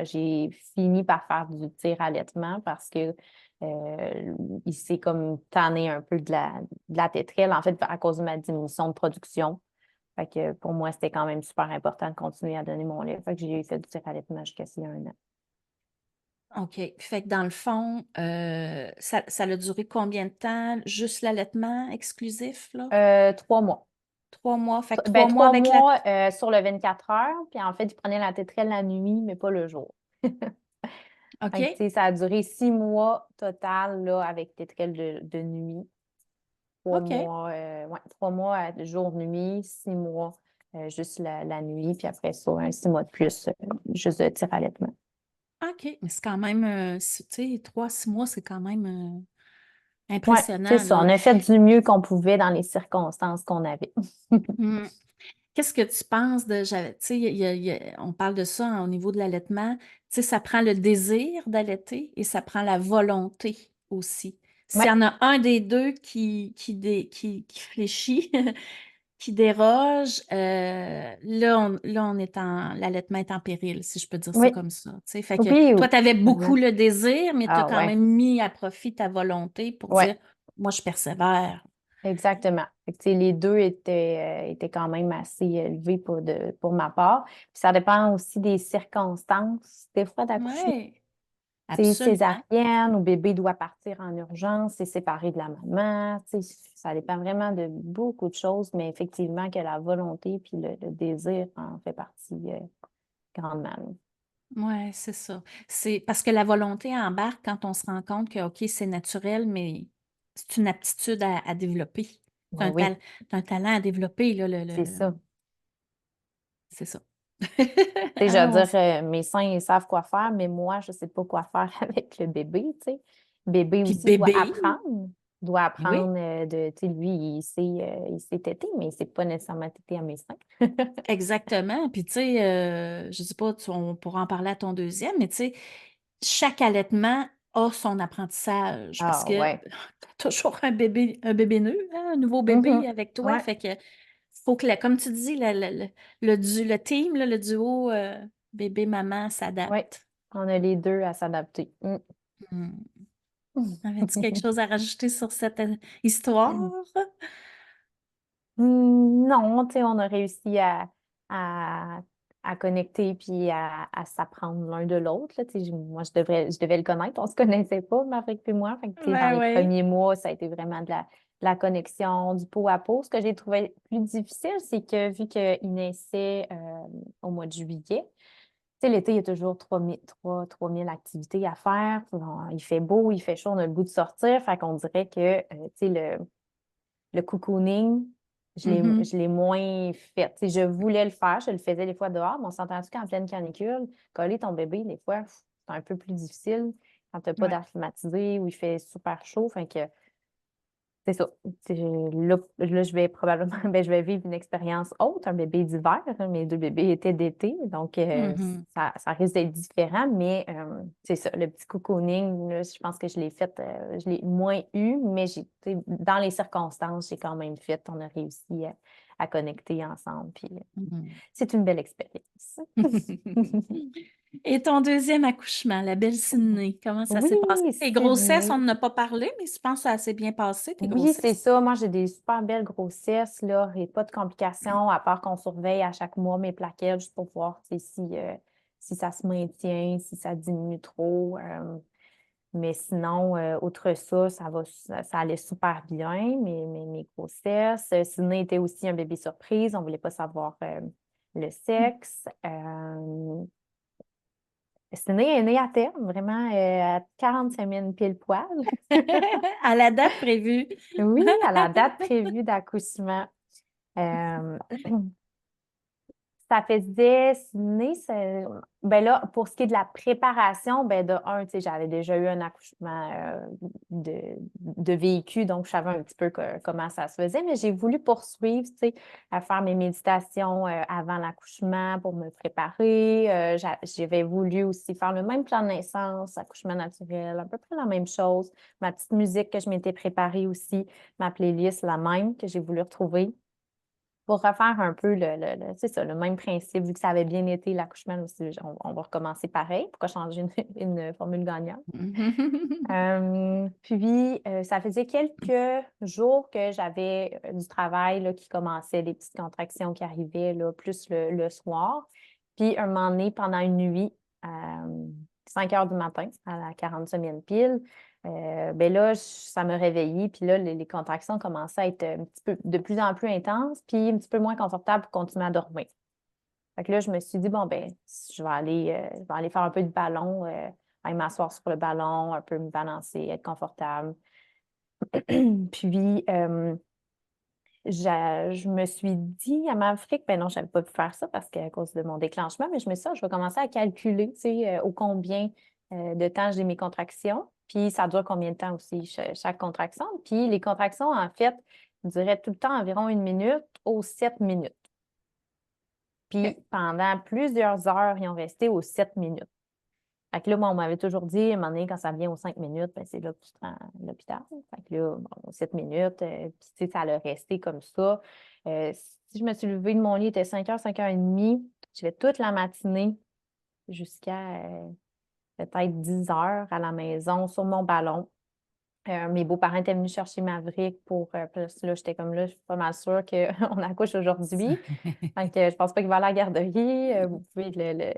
j'ai fini par faire du tir-allaitement parce que il s'est comme tanné un peu de la tétrelle, en fait, à cause de ma diminution de production. Fait que pour moi, c'était quand même super important de continuer à donner mon lait. Fait que j'ai fait du tir-allaitement jusqu'à il y a un an. OK. Fait que dans le fond, ça a duré combien de temps? Juste l'allaitement exclusif, là? 3 mois. 3 mois. Fait que Ben, 3 mois trois avec la... mois sur le 24 heures, puis en fait, il prenait la tétrelle la nuit, mais pas le jour. Fait que, tu OK? sais, ça a duré 6 mois total là, avec tétrelle de nuit. Trois OK. mois, ouais, 3 mois jour-nuit, 6 mois juste la nuit, puis après ça, 6 mois de plus, juste de tir-allaitement. OK. Mais c'est quand même, tu sais, 3, 6 mois, c'est quand même Ouais, c'est impressionnant, ça. là. On a fait du mieux qu'on pouvait dans les circonstances qu'on avait. Hmm. Qu'est-ce que tu penses de, tu sais, on parle de ça au niveau de l'allaitement, tu sais, ça prend le désir d'allaiter et ça prend la volonté aussi. S'il y Ouais, en a un des deux qui fléchit, qui déroge, là, l'allaitement est en péril, si je peux dire ça oui, comme ça. Tu sais, fait que oui, toi, tu avais beaucoup absolument. le désir, mais tu as Ah quand ouais, même mis à profit ta volonté pour ouais. dire, moi, je persévère. Exactement. Fait que, tu sais, les deux étaient quand même assez élevés pour ma part. Puis ça dépend aussi des circonstances, des fois d'accouchement. Oui, Tu sais, absolument. césarienne ou bébé doit partir en urgence, c'est séparé de la maman. Tu sais, ça dépend vraiment de beaucoup de choses, mais effectivement que la volonté puis le désir en fait partie grandement. Oui, c'est ça. C'est parce que la volonté embarque quand on se rend compte que, OK, c'est naturel, mais c'est une aptitude à développer. Tu Oui, as oui, t'as un talent à développer, là, c'est ça. c'est ça. Tu sais, je Hein, veux dire, mes seins, ils savent quoi faire, mais moi, je ne sais pas quoi faire avec le bébé, tu sais. Bébé Puis aussi doit bébé, apprendre. Doit oui, apprendre tu sais, lui, il sait téter, mais il ne sait pas nécessairement téter à mes seins. exactement. Puis tu sais, je sais pas, on pourra en parler à ton deuxième, mais tu sais, chaque allaitement a son apprentissage parce Ah, que ouais. t'as toujours un bébé né, hein, un nouveau bébé Mhm. avec toi. Ouais, Fait que faut que, comme tu dis, le team, là, le duo bébé-maman ouais. s'adapte. On a les deux à s'adapter. Hmm. Avais-tu quelque chose à rajouter sur cette histoire? Non, tu sais, on a réussi à, à connecter puis à s'apprendre l'un de l'autre, là. Tu sais, moi, je devais le connaître. On se connaissait pas, Maverick et moi. Fait que, tu sais, dans Ben les oui. premiers mois, ça a été vraiment de la connexion, du pot à pot. Ce que j'ai trouvé plus difficile, c'est que vu qu'il naissait au mois de juillet, tu sais, l'été, il y a toujours 3 000 activités à faire. Bon, il fait beau, il fait chaud, on a le goût de sortir. Fait qu'on dirait que, tu sais, le cocooning, Mhm. je l'ai moins fait. Tu sais, je voulais le faire, je le faisais des fois dehors, mais on s'entend-tu qu'en pleine canicule, coller ton bébé, des fois, c'est un peu plus difficile quand tu n'as pas Ouais. d'air climatisé ou il fait super chaud. Fait que c'est ça. Là, je vais probablement, je vais vivre une expérience autre, un bébé d'hiver. Hein. Mes deux bébés étaient d'été, donc Mhm. ça risque d'être différent, mais c'est ça, le petit cocooning, là, je pense que je l'ai fait, je l'ai moins eu, mais tu sais, dans les circonstances, j'ai quand même fait. On a réussi à connecter ensemble, puis Mhm. c'est une belle expérience. Et ton deuxième accouchement, la belle Sydney, comment ça Oui, s'est passé? Tes grossesses, on Sydney. n'en a pas parlé, mais je pense que ça s'est bien passé, tes Oui, c'est grossesses. ça. Moi, j'ai des super belles grossesses, là, et pas de complications, à part qu'on surveille à chaque mois mes plaquettes juste pour voir, tu sais, si ça se maintient, si ça diminue trop. Mais sinon, outre ça, ça allait super bien, mes grossesses. Sydney était aussi un bébé surprise. On ne voulait pas savoir le sexe. Sydney est née à terme, vraiment à 45 semaines pile poil. À la date prévue. Oui, à la date prévue d'accouchement. Euh, Ça faisait né, ben là, pour ce qui est de la préparation, ben de un, tu sais, j'avais déjà eu un accouchement de vécu, donc je savais un petit peu comment ça se faisait, mais j'ai voulu poursuivre, tu sais, à faire mes méditations avant l'accouchement pour me préparer. J'avais voulu aussi faire le même plan de naissance, accouchement naturel, à peu près la même chose. Ma petite musique que je m'étais préparée aussi, ma playlist, la même, que j'ai voulu retrouver pour refaire un peu c'est ça, le même principe, vu que ça avait bien été l'accouchement aussi, on va recommencer pareil. Pourquoi changer une formule gagnante? Ça faisait quelques jours que j'avais du travail là, qui commençait, des petites contractions qui arrivaient là, plus le soir. Puis un moment donné, pendant une nuit, à 5 heures du matin, à la 40e pile, ben là, ça m'a réveillée. Puis là, les contractions commençaient à être un petit peu de plus en plus intenses, puis un petit peu moins confortable pour continuer à dormir. Fait que là, je me suis dit, bon, ben, je vais aller faire un peu de ballon, aller m'asseoir sur le ballon, un peu me balancer, être confortable. Puis, je me suis dit à ma fric, ben non, je n'avais pas pu faire ça parce qu'à cause de mon déclenchement, mais je me suis dit, ah, je vais commencer à calculer, tu sais, au combien de temps j'ai mes contractions, puis ça dure combien de temps aussi chaque contraction. Puis les contractions, en fait, duraient tout le temps environ 1 minute aux 7 minutes. Puis OK. pendant plusieurs heures, ils ont resté aux 7 minutes. Fait que là, moi, on m'avait toujours dit, à un moment donné, quand ça vient aux 5 minutes, ben, c'est là que tu te rends à l'hôpital. Fait que là, bon, aux 7 minutes, puis tu sais, ça allait rester comme ça. Si je me suis levée de mon lit, il était 5 heures, 5 heures et demie. Je vais toute la matinée jusqu'à peut-être 10 heures à la maison sur mon ballon. Mes beaux-parents étaient venus chercher Maverick parce que là, j'étais comme là, je suis pas mal sûre qu'on accouche aujourd'hui. Donc, je pense pas qu'il va à la garderie. Vous pouvez venir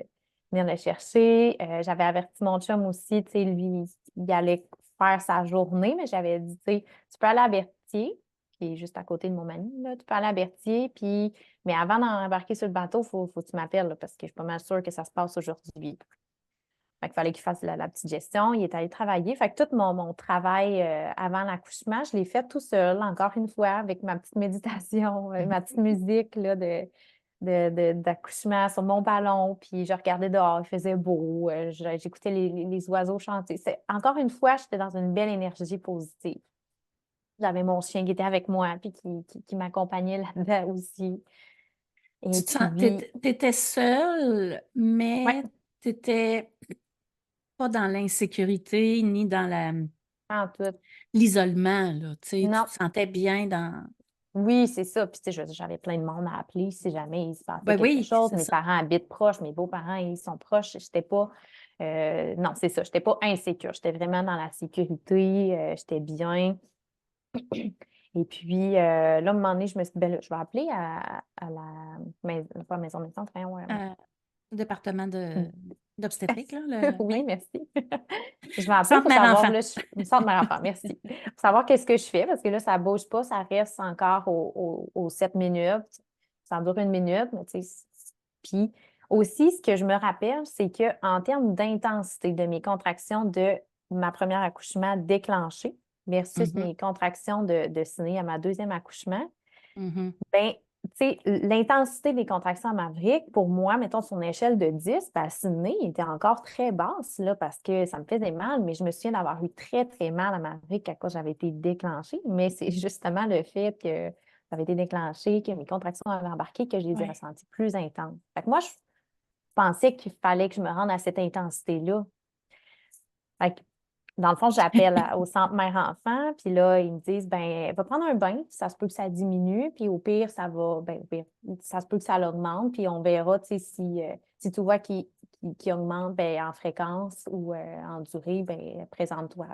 le chercher. J'avais averti mon chum aussi, tu sais, lui, il allait faire sa journée, mais j'avais dit, tu sais, tu peux aller à Berthier, qui est juste à côté de Montmagny, là. Tu peux aller à Berthier, puis, mais avant d'embarquer sur le bateau, faut que tu m'appelles, là, parce que je suis pas mal sûre que ça se passe aujourd'hui. Fait qu'il fallait qu'il fasse la petite gestion. Il est allé travailler. Fait que tout mon travail avant l'accouchement, je l'ai fait tout seul, encore une fois, avec ma petite méditation, ma petite musique là, d'accouchement sur mon ballon. Puis je regardais dehors, il faisait beau. J'écoutais les oiseaux chanter. Encore une fois, j'étais dans une belle énergie positive. J'avais mon chien qui était avec moi, puis qui m'accompagnait là-dedans aussi. Et Tu te sens, puis, t'étais seule, ouais, mais t'étais pas dans l'insécurité ni dans en tout. l'isolement, là. Tu Non, te sentais bien dans. oui, c'est ça. Puis, tu sais, j'avais plein de monde à appeler si jamais il se passait Ben quelque oui, chose. c'est Mes ça. parents habitent proches, mes beaux-parents, ils sont proches. J'étais pas. Non, c'est ça. J'étais pas insécure. J'étais vraiment dans la sécurité. J'étais bien. Et puis, là, à un moment donné, je me suis dit, ben là, je vais appeler à la maison, pas maison de naissance, voyons, ouais. Euh, Département d'obstétrique, là, Oui, oui. merci. Je vais appeler Centre pour mère savoir, enfant. là, je me sens mère enfant, merci. Pour savoir qu'est-ce que je fais, parce que là, ça ne bouge pas, ça reste encore aux 7 minutes. Ça dure 1 minute, mais tu sais. Puis aussi, ce que je me rappelle, c'est qu'en termes d'intensité de mes contractions de ma première accouchement déclenché versus Mhm, mes contractions de ciné à ma deuxième accouchement, mhm. ben, tu sais, l'intensité des contractions à Maverick, pour moi, mettons sur une échelle de 10, ben, Sydney était encore très basse, là, parce que ça me faisait mal, mais je me souviens d'avoir eu très, très mal à Maverick à cause j'avais été déclenchée. Mais c'est justement le fait que ça avait été déclenché, que mes contractions avaient embarqué, que je les ai Ouais. ressenties plus intenses. Fait que moi, je pensais qu'il fallait que je me rende à cette intensité-là. Fait que dans le fond, j'appelle au centre mère-enfant, puis là, ils me disent, ben, va prendre un bain, puis ça se peut que ça diminue, puis au pire, ça va, ben, au pire, ça se peut que ça l'augmente, puis on verra, tu sais, si tu vois qu'il augmente, ben, en fréquence ou en durée, ben, présente-toi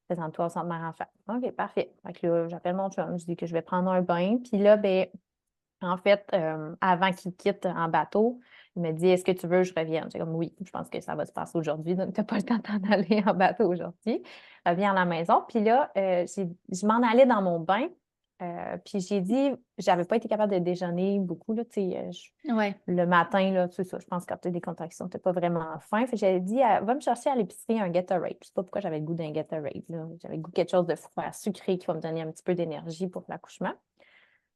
au centre mère-enfant. OK, parfait. Fait que là, j'appelle mon chum, je dis que je vais prendre un bain, puis là, ben, en fait, avant qu'il quitte en bateau, il me dit, est-ce que tu veux que je revienne? J'ai comme oui, je pense que ça va se passer aujourd'hui, donc tu n'as pas le temps d'en aller en bateau aujourd'hui. Reviens à la maison. Puis là, je m'en allais dans mon bain. Puis j'ai dit, j'avais pas été capable de déjeuner beaucoup, là, tu sais, Ouais. le matin, là, c'est ça, je pense que quand tu as des contractions, tu n'as pas vraiment faim. Fait que j'avais dit, va me chercher à l'épicerie un Gatorade. Je sais pas pourquoi j'avais le goût d'un Gatorade, là. J'avais le goût de quelque chose de froid, sucré qui va me donner un petit peu d'énergie pour l'accouchement.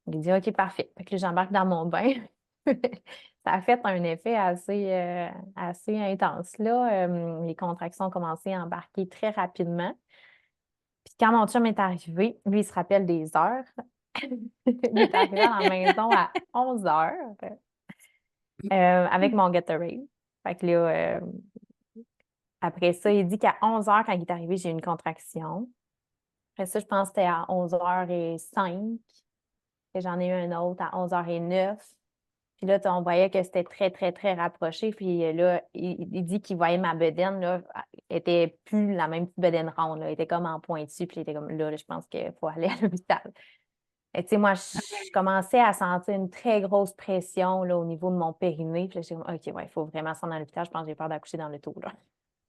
Il dit OK, parfait. Fait que là, j'embarque dans mon bain. Ça a fait un effet assez intense. Là, les contractions ont commencé à embarquer très rapidement. Puis quand mon chum est arrivé, lui, il se rappelle des heures. Il est arrivé à la maison à 11 heures avec mon Gatorade. Fait que là, après ça, il dit qu'à 11 heures, quand il est arrivé, j'ai eu une contraction. Après ça, je pense que c'était à 11h05. Et j'en ai eu un autre à 11h09. Puis là, on voyait que c'était très, très, très rapproché. Puis là, il dit qu'il voyait ma bedaine, là, elle était plus la même petite bedaine ronde, là. Elle était comme en pointu. Puis il était comme, là, je pense qu'il faut aller à l'hôpital. Et tu sais, moi, je commençais à sentir une très grosse pression, là, au niveau de mon périnée. Puis là, j'étais comme, OK, ouais, il faut vraiment s'en aller à l'hôpital. Je pense que j'ai peur d'accoucher dans le l'auto, là.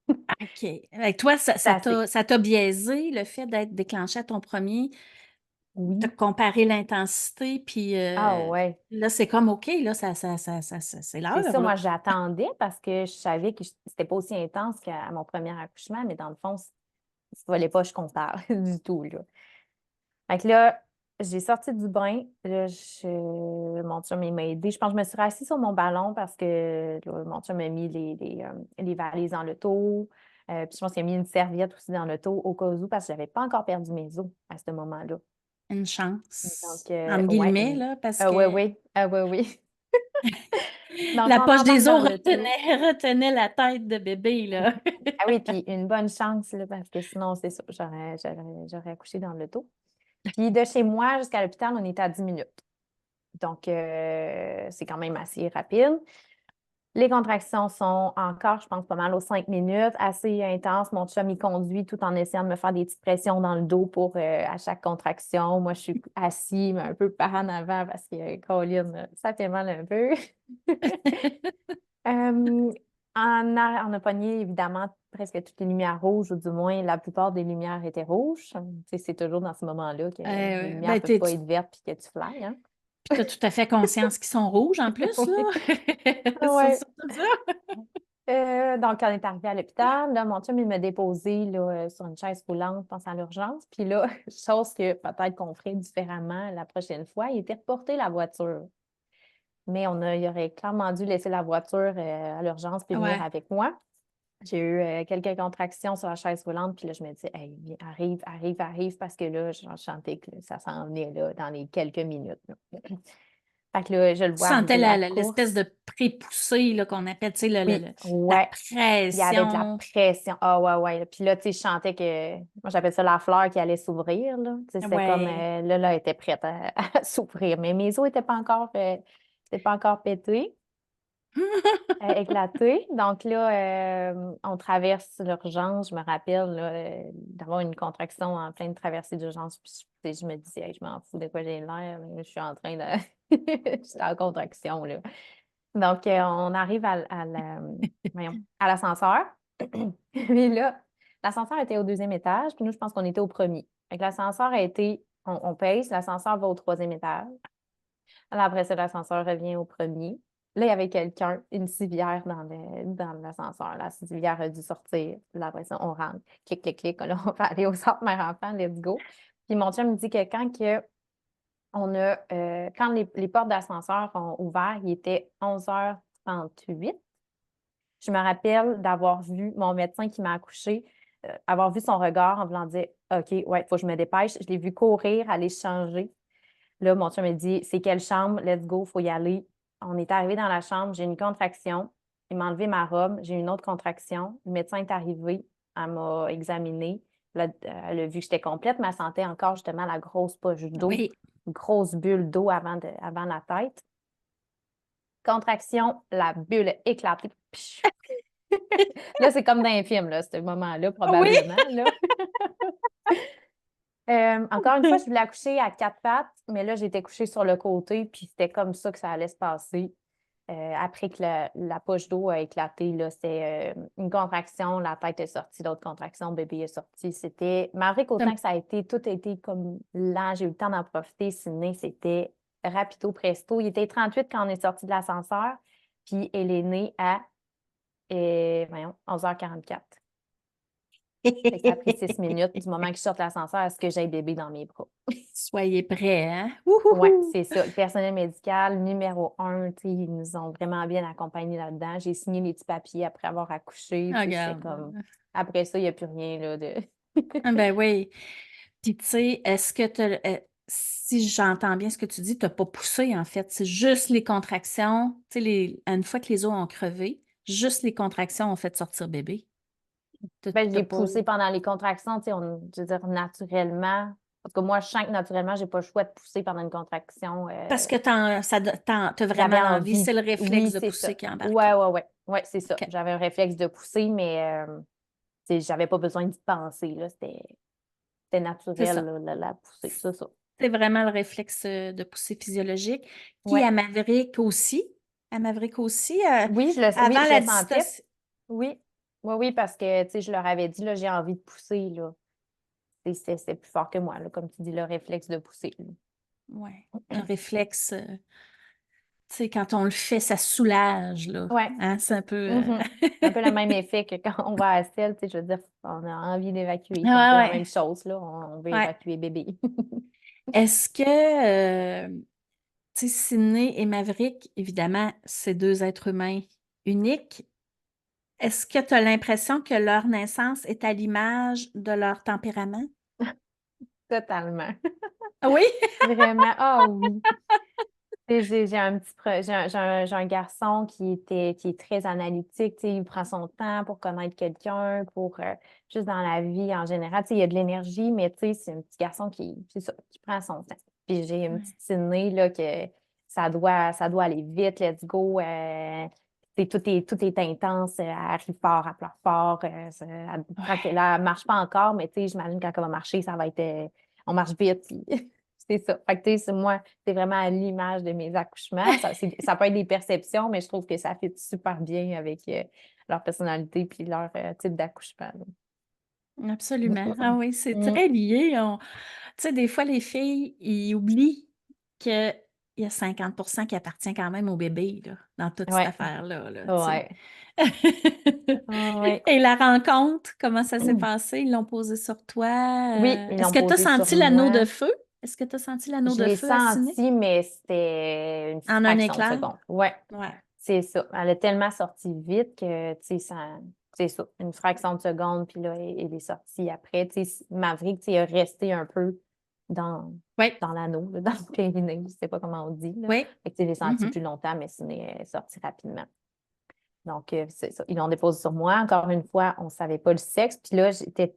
OK. Avec toi, C'est assez. ça t'a biaisé le fait d'être déclenché à ton premier, de Oui. comparer l'intensité, puis Ah ouais. là, c'est comme OK, là, c'est C'est ça, l'heure, là. moi, j'attendais parce que je savais que c'était pas aussi intense qu'à mon premier accouchement, mais dans le fond, il ne fallait pas que je compare du tout, là. Fait que là, j'ai sorti du bain. Là, mon chum, il m'a aidé. Je pense que je me suis rassise sur mon ballon parce que là, mon chum m'a mis les valises dans l'auto. Puis je pense qu'il a mis une serviette aussi dans l'auto au cas où parce que je n'avais pas encore perdu mes os à ce moment-là. Une Donc, chance, entre ouais. guillemets, là, parce Ah, ouais, que oui. Ah, oui, oui. Donc, la on poche embarque des dans os l'auto. retenait la tête de bébé, là. Ah oui, puis une bonne chance, là, parce que sinon, c'est ça, j'aurais accouché dans l'auto. Puis de chez moi jusqu'à l'hôpital, on était à 10 minutes. Donc, c'est quand même assez rapide. Les contractions sont encore, je pense, pas mal aux 5 minutes, assez intenses. Mon chum, il conduit tout en essayant de me faire des petites pressions dans le dos pour à chaque contraction. Moi, je suis assis, mais un peu par en avant parce que, Colin, ça fait mal un peu. Euh, on a pogné, évidemment, presque toutes les lumières rouges, ou du moins, la plupart des lumières étaient rouges. Tu sais, c'est toujours dans ce moment-là que les lumières ne Ben, peuvent pas être vertes puis que tu fly, hein? puis t'as tout à fait conscience qu'ils sont rouges en plus, Oui. là. C'est Ouais. surtout ça. Donc, on est arrivé à l'hôpital. Là, mon chum, il m'a déposé là, sur une chaise roulante, je pense à l'urgence. Puis là, chose que peut-être qu'on ferait différemment la prochaine fois, il était reporté la voiture. Mais il aurait clairement dû laisser la voiture à l'urgence puis venir Ouais. avec moi. J'ai eu quelques contractions sur la chaise roulante, puis là, je me dis, hey, viens, arrive, arrive, arrive, parce que là, je sentais que ça s'en venait là, dans les quelques minutes, là. Fait que là, je le Tu vois sentais arriver à l'espèce de course. prépoussée là, qu'on appelle, tu sais, Oui, la ouais, il y avait de la pression. pression. Ah, ouais, ouais. Puis là, tu sais, je sentais que, moi, j'appelle ça la fleur qui allait s'ouvrir, là. Tu sais, c'était comme, Ouais. là, elle était prête à s'ouvrir. Mais mes os n'étaient pas encore pétés. Éclaté. Donc là, on traverse l'urgence. Je me rappelle là, d'avoir une contraction en pleine traversée d'urgence. Puis je me disais, hey, je m'en fous de quoi j'ai l'air. Là. Je suis en train de. Je suis en contraction. Là. Donc, on arrive voyons, à l'ascenseur. Puis là, l'ascenseur était au deuxième étage. Puis nous, je pense qu'on était au premier. Fait que l'ascenseur a été. On pèse, l'ascenseur va au troisième étage. Alors après ça, l'ascenseur revient au premier. Là, il y avait quelqu'un, une civière dans l'ascenseur. La civière a dû sortir. Là, après ça, on rentre. Clic, clic, clic. Là, on va aller au centre mère-enfant. Let's go. Puis mon chum me dit que quand les portes d'ascenseur ont ouvert, il était 11h38. Je me rappelle d'avoir vu mon médecin qui m'a accouchée, avoir vu son regard en voulant dire OK, ouais, il faut que je me dépêche. Je l'ai vu courir, aller se changer. Là, mon chum me dit, c'est quelle chambre? Let's go, il faut y aller. On est arrivé dans la chambre, j'ai une contraction. Il m'a enlevé ma robe, j'ai une autre contraction. Le médecin est arrivé, elle m'a examinée. Là, elle a vu que j'étais complète, mais elle sentait encore justement la grosse poche d'eau, Oui. une grosse bulle d'eau avant la tête. Contraction, la bulle a éclaté. Pshh! Là, c'est comme dans un film, là, ce moment-là, Oui. probablement. Là. Encore une fois, je voulais accoucher à quatre pattes, mais là, j'étais couchée sur le côté, puis c'était comme ça que ça allait se passer. Après que la poche d'eau a éclaté, là, c'est une contraction, la tête est sortie, l'autre contraction, le bébé est sorti. C'était, malgré qu'autant que tout a été comme lent, j'ai eu le temps d'en profiter, sinon c'était rapido presto. Il était 38 quand on est sorti de l'ascenseur, puis elle est née à, voyons, 11h44. Fait que ça a pris 6 minutes du moment que je sorte de l'ascenseur à ce que j'ai bébé dans mes bras. Soyez prêts, hein? Oui, Wouhouhou! c'est ça. Le personnel médical numéro un, tu sais, ils nous ont vraiment bien accompagnés là-dedans. J'ai signé les petits papiers après avoir accouché. Ah, Tu sais, c'était regarde. comme. Après ça, il n'y a plus rien là, de. Ah, ben oui. Puis, tu sais, est-ce que si j'entends bien ce que tu dis, tu n'as pas poussé, en fait. C'est juste les contractions. Tu sais, une fois que les os ont crevé, juste les contractions ont fait sortir bébé. Ben, T'as j'ai pas. poussé pendant les contractions, tu sais, je veux dire, naturellement. Parce que moi, je sens que naturellement, j'ai pas le choix de pousser pendant une contraction. Parce que t'as vraiment J'avais l'envie, envie. c'est le réflexe Oui, de c'est pousser ça. qui est Ouais, embarqué. ouais, ouais. Ouais, c'est ça. OK. J'avais un réflexe de pousser, mais j'avais pas besoin d'y penser, là. C'était C'est naturel, ça. là, la poussée. C'est ça. C'est vraiment le réflexe de poussée physiologique. Puis Ouais. à Maverick aussi. À Maverick aussi, Oui, avant je la le sentais. distation. Oui. Oui, oui, parce que, tu sais, je leur avais dit, là, j'ai envie de pousser, là. C'est plus fort que moi, là, comme tu dis, le réflexe de pousser, là. Ouais. Un réflexe, tu sais, quand on le fait, ça soulage, là. Ouais. Hein, c'est un peu. Mhm. C'est un peu le même effet que quand on va à la selle, tu sais, je veux dire, on a envie d'évacuer. C'est un Ah peu la même ouais. chose, là. On veut Ouais. évacuer bébé. Est-ce que, tu sais, Sydney et Maverick, évidemment, c'est deux êtres humains uniques. Est-ce que tu as l'impression que leur naissance est à l'image de leur tempérament? Totalement. Ah oui? Vraiment. Ah oui. Tu sais, j'ai un petit j'ai un garçon qui est très analytique, tu sais, il prend son temps pour connaître quelqu'un, pour juste dans la vie en général. Tu sais, il y a de l'énergie, mais tu sais, c'est un petit garçon c'est ça, qui prend son temps. Puis j'ai une Ouais. petite Sydney, là, que ça doit aller vite, let's go. Tu sais, tout est intense, elle arrive fort, elle pleure fort. Là, elle marche pas encore, mais tu sais, j'imagine quand elle va marcher, ça va être. On marche vite, puis c'est ça. Fait que, tu sais, moi, c'est vraiment à l'image de mes accouchements. Ça peut être des perceptions, mais je trouve que ça fit super bien avec leur personnalité puis leur type d'accouchement, là. Absolument. Ah oui, c'est Mm. très lié. Tu sais, des fois, les filles, ils oublient qu'il y a 50% qui appartient quand même au bébé, là, dans toute cette Ouais, affaire-là, là, tu sais. ouais. Ouais. Et la rencontre, comment ça s'est passé? Ils l'ont posé sur toi. Oui, ils Est-ce l'ont que tu as posé sur senti l'anneau de moi. feu? Est-ce que tu as senti l'anneau Je de l'ai feu à Ciné? senti, mais c'était une En un fraction de éclair? seconde. Ouais, Ouais. c'est ça. Elle a tellement sorti vite que, tu sais, c'est ça, une fraction de seconde, puis là, elle est sortie après. Tu sais, Maverick, tu sais, il est resté un peu dans, Oui, dans l'anneau, là, dans le périnée, je sais pas comment on dit, là. oui. Fait que, tu sais, je l'ai senti Mhm. plus longtemps, mais sinon, elle est sortie rapidement. Donc, c'est ça. Ils l'ont déposé sur moi. Encore une fois, on ne savait pas le sexe. Puis là, ça a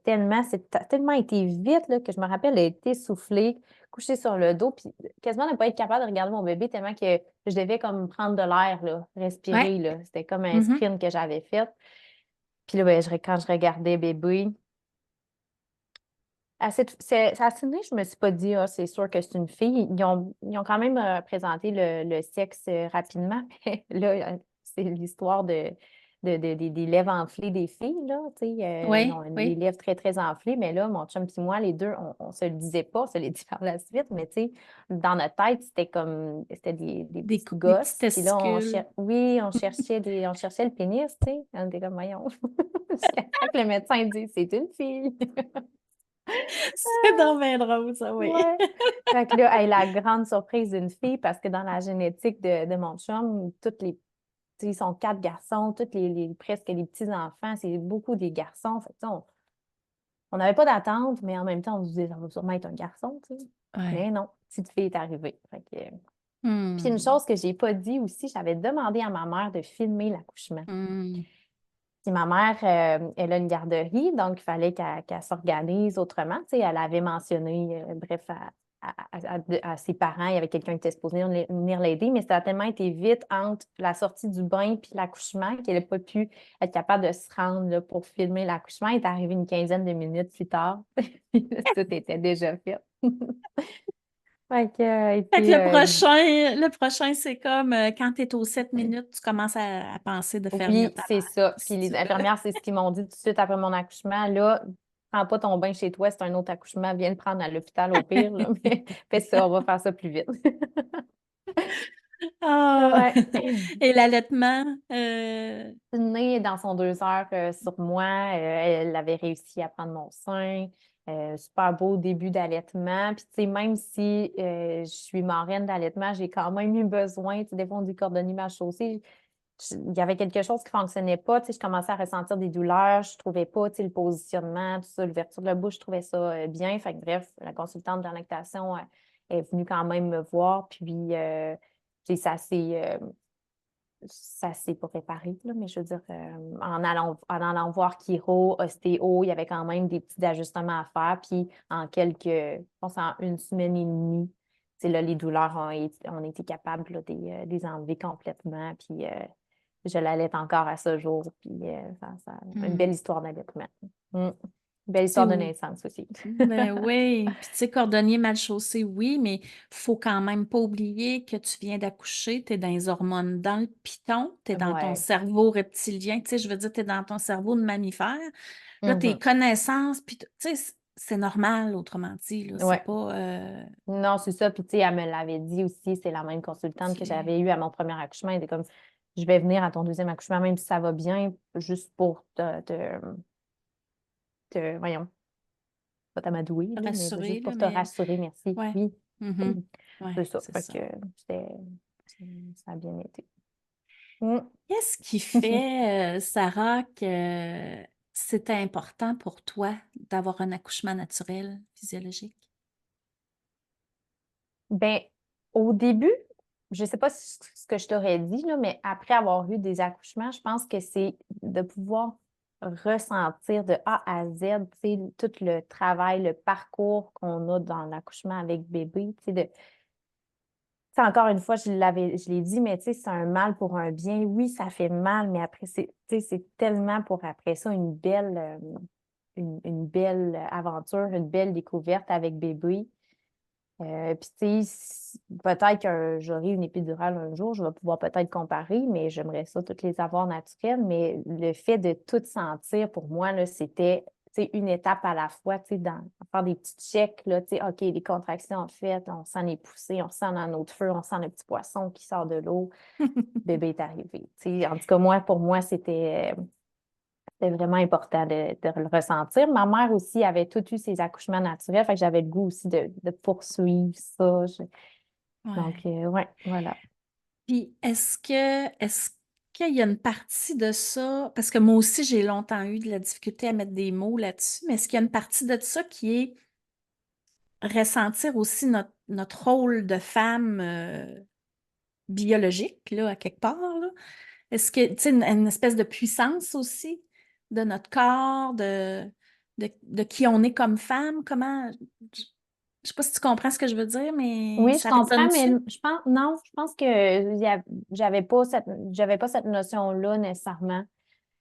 tellement été vite là, que je me rappelle, elle a été soufflée, couchée sur le dos, puis quasiment ne pas être capable de regarder mon bébé tellement que je devais comme prendre de l'air, là, Ouais. respirer, là. C'était comme un Mhm. sprint que j'avais fait. Puis là, ben, quand je regardais bébé, à ce moment je me suis pas dit, ah, c'est sûr que c'est une fille. Ils ont quand même présenté le sexe rapidement. Mais là, c'est l'histoire des lèvres enflées des filles, là. Tu sais, ils ont Oui, les oui. lèvres très, très enflées. Mais là, mon chum et moi, les deux, on se le disait pas, on se l'est dit par la suite. Mais tu sais, dans notre tête, c'était des petits Des petits gosses. Puis là, testicules. oui, on cherchait le pénis, tu sais. On était comme, voyons. Jusqu'à temps que le médecin dit, c'est une fille. C'est donc bien drôle, ça, oui. Ouais. Fait que là, hey, la grande surprise d'une fille, parce que dans la génétique de mon chum, tu sais, ils sont quatre garçons, presque les petits-enfants, c'est beaucoup des garçons. Fait que, tu sais, on n'avait pas d'attente, mais en même temps, on se disait, ça va sûrement être un garçon, tu sais. Ouais. Mais non, petite fille est arrivée. Fait que... Puis une Hmm. chose que j'ai pas dit aussi, j'avais demandé à ma mère de filmer l'accouchement. Hmm. Puis ma mère, elle a une garderie, donc il fallait qu'elle s'organise autrement. Tu sais, elle avait mentionné, bref, à ses parents, il y avait quelqu'un qui était supposé venir l'aider, mais ça a tellement été vite entre la sortie du bain puis l'accouchement qu'elle n'a pas pu être capable de se rendre là, pour filmer l'accouchement. Elle est arrivée une quinzaine de minutes plus tard. Tout était déjà fait. Fait que, et Fait que puis, le prochain, c'est comme quand tu es aux 7 minutes, tu commences à penser de faire venir oui, ta c'est mère. ça. Puis Si les tu veux. infirmières, c'est ce qu'ils m'ont dit tout de suite après mon accouchement. Là, prends pas ton bain chez toi, c'est un autre accouchement, viens le prendre à l'hôpital au pire, là. Mais fais ça, on va faire ça plus vite. Ah! Ouais. Et l'allaitement, Née dans son 2 heures sur moi, elle avait réussi à prendre mon sein. Super beau début d'allaitement. Puis, tu sais, même si je suis marraine d'allaitement, j'ai quand même eu besoin, tu sais, des fois, on dit cordonnier ma chaussée. Il y avait quelque chose qui ne fonctionnait pas. Tu sais, je commençais à ressentir des douleurs. Je ne trouvais pas, tu sais, le positionnement, tout ça, l'ouverture de la bouche, je trouvais ça bien. Fait que, bref, la consultante de la lactation est venue quand même me voir. Puis, tu sais, ça s'est pas réparé, là, mais je veux dire, en allant voir chiro, ostéo, il y avait quand même des petits ajustements à faire. Puis je pense en une semaine et demie, là, les douleurs on a été capable là, de les enlever complètement. Puis je l'allaite encore à ce jour. Puis une belle histoire d'allaitement. Mm. Une belle Tu sais, histoire de naissance aussi. ben oui. Puis tu sais, cordonnier mal chaussé, oui, mais faut quand même pas oublier que tu viens d'accoucher, tu es dans les hormones dans le piton, tu es dans ton Ouais. cerveau reptilien, tu sais, je veux dire, tu es dans ton cerveau de mammifère. Là, tes Mhm. connaissances, puis tu sais, c'est normal, autrement dit, là, c'est Ouais. pas... Non, c'est ça. Puis, tu sais, elle me l'avait dit aussi. C'est la même consultante que OK. j'avais eue à mon premier accouchement. Elle était comme, je vais venir à ton deuxième accouchement, même si ça va bien, juste pour voyons, pas t'amadouer, là, mais Rassurée, juste là, pour te mais... rassurer, merci. Ouais. Oui, Mhm. Ouais, c'est ça. c'est Fait ça. que ça a bien été. Mm. Qu'est-ce qui fait, Sarah, que c'était important pour toi d'avoir un accouchement naturel, physiologique? Ben, au début, je ne sais pas ce que je t'aurais dit, là, mais après avoir eu des accouchements, je pense que c'est de pouvoir ressentir de A à Z, tu sais, tout le travail, le parcours qu'on a dans l'accouchement avec bébé, tu sais, encore une fois, je l'ai dit, mais tu sais, c'est un mal pour un bien. Oui, ça fait mal, mais après, tu sais, c'est tellement pour après ça une belle aventure, une belle découverte avec bébé. Puis, tu sais, peut-être que j'aurai une épidurale un jour, je vais pouvoir peut-être comparer, mais j'aimerais ça toutes les avoir naturelles. Mais le fait de tout sentir, pour moi, là, c'était, tu sais, une étape à la fois, tu sais, faire des petits checks, là, tu sais, OK, les contractions en fait, on sent les poussées, on sent dans notre feu, on sent le petit poisson qui sort de l'eau, bébé est arrivé. Tu sais, en tout cas, moi, pour moi, c'était vraiment important de le ressentir. Ma mère aussi avait tout eu ses accouchements naturels, fait que j'avais le goût aussi de poursuivre ça. Donc, Ouais. ouais, voilà. Puis est-ce qu'il y a une partie de ça, parce que moi aussi j'ai longtemps eu de la difficulté à mettre des mots là-dessus, mais est-ce qu'il y a une partie de ça qui est ressentir aussi notre rôle de femme biologique, là, à quelque part, là? Est-ce que, tu sais, une espèce de puissance aussi de notre corps, de qui on est comme femme? Comment, je sais pas si tu comprends ce que je veux dire, mais Oui, je ça comprends, mais résonne-tu? je pense, non, je pense que j'avais pas cette notion-là nécessairement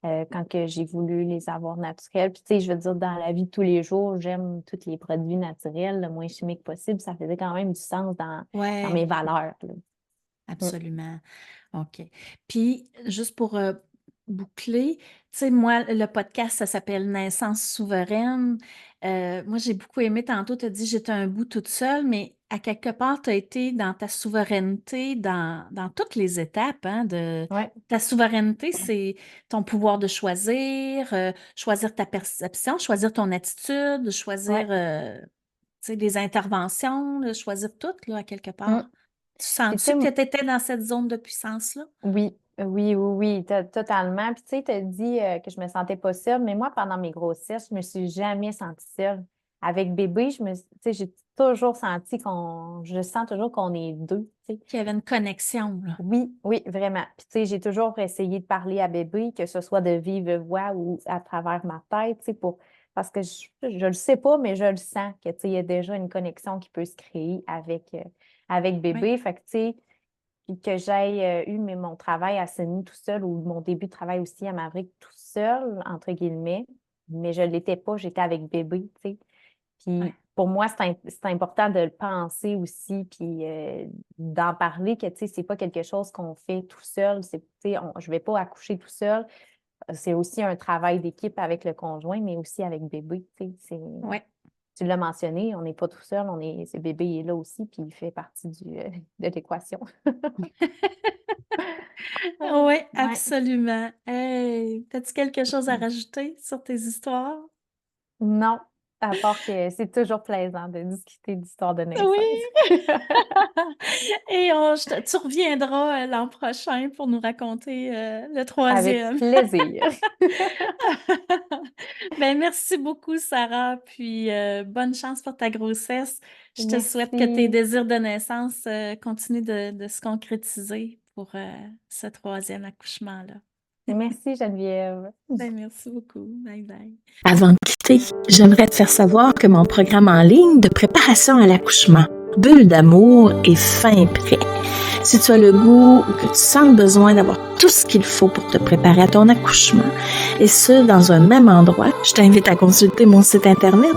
quand que j'ai voulu les avoir naturels. Puis, tu sais, je veux dire, dans la vie de tous les jours, j'aime tous les produits naturels, le moins chimique possible. Ça faisait quand même du sens dans Ouais, mes valeurs, là. Mm. absolument. OK. Puis, juste pour boucler, tu sais, moi, le podcast, ça s'appelle Naissance souveraine. Moi, j'ai beaucoup aimé, tantôt, tu as dit, j'étais un bout toute seule, mais à quelque part, tu as été dans ta souveraineté dans toutes les étapes, hein, de Ouais, ta souveraineté, c'est ton pouvoir de choisir, choisir ta perception, choisir ton attitude, choisir, ouais. tu sais, les interventions, là, choisir tout, là, à quelque Mm. part. Tu Puis, tu sais, sens-tu que tu étais dans cette zone de puissance-là? oui, oui, oui, oui, totalement. Puis tu sais, tu as dit que je me sentais pas seule, mais moi, pendant mes grossesses, je me suis jamais sentie seule. Avec bébé, tu sais, j'ai toujours senti je sens toujours qu'on est deux, tu sais. Qu'il y avait une connexion, là. Oui, oui, vraiment. Puis tu sais, j'ai toujours essayé de parler à bébé, que ce soit de vive voix ou à travers ma tête, tu sais, parce que je le sais pas, mais je le sens que, tu sais, il y a déjà une connexion qui peut se créer avec Oui, bébé. Fait que, tu sais, puis que j'aille eu mon travail à Sydney tout seul ou mon début de travail aussi à Maverick tout seul, entre guillemets, mais je ne l'étais pas, j'étais avec bébé, tu sais. oui, Puis pour moi, c'est important de le penser aussi, puis d'en parler, que, tu sais, c'est pas quelque chose qu'on fait tout seul, tu sais, je vais pas accoucher tout seul. C'est aussi un travail d'équipe avec le conjoint, mais aussi avec bébé, tu sais. oui. Tu l'as mentionné, on n'est pas tout seul, ce bébé est là aussi, puis il fait partie de l'équation. Oui, Ouais. absolument. Hey, as-tu quelque chose à rajouter sur tes histoires? Non, à part que c'est toujours plaisant de discuter d'histoire de naissance. Oui. Et tu reviendras l'an prochain pour nous raconter le Avec troisième. plaisir. Ben, merci beaucoup, Sarah, puis bonne chance pour ta grossesse. Je te souhaite que tes Merci. désirs de naissance continuent de se concrétiser pour ce 3e accouchement-là. Merci, Geneviève. Merci beaucoup. Bye bye. Avant de quitter, j'aimerais te faire savoir que mon programme en ligne de préparation à l'accouchement, Bulle d'amour, est fin prêt. Si tu as le goût ou que tu sens le besoin d'avoir tout ce qu'il faut pour te préparer à ton accouchement, et ce, dans un même endroit, je t'invite à consulter mon site internet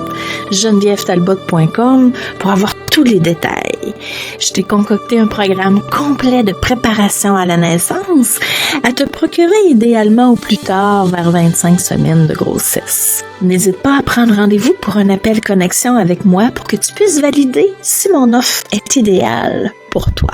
genevièvetalbot.com pour avoir tous les détails. Je t'ai concocté un programme complet de préparation à la naissance à te procurer idéalement au plus tard vers 25 semaines de grossesse. N'hésite pas à prendre rendez-vous pour un appel connexion avec moi pour que tu puisses valider si mon offre est idéale pour toi.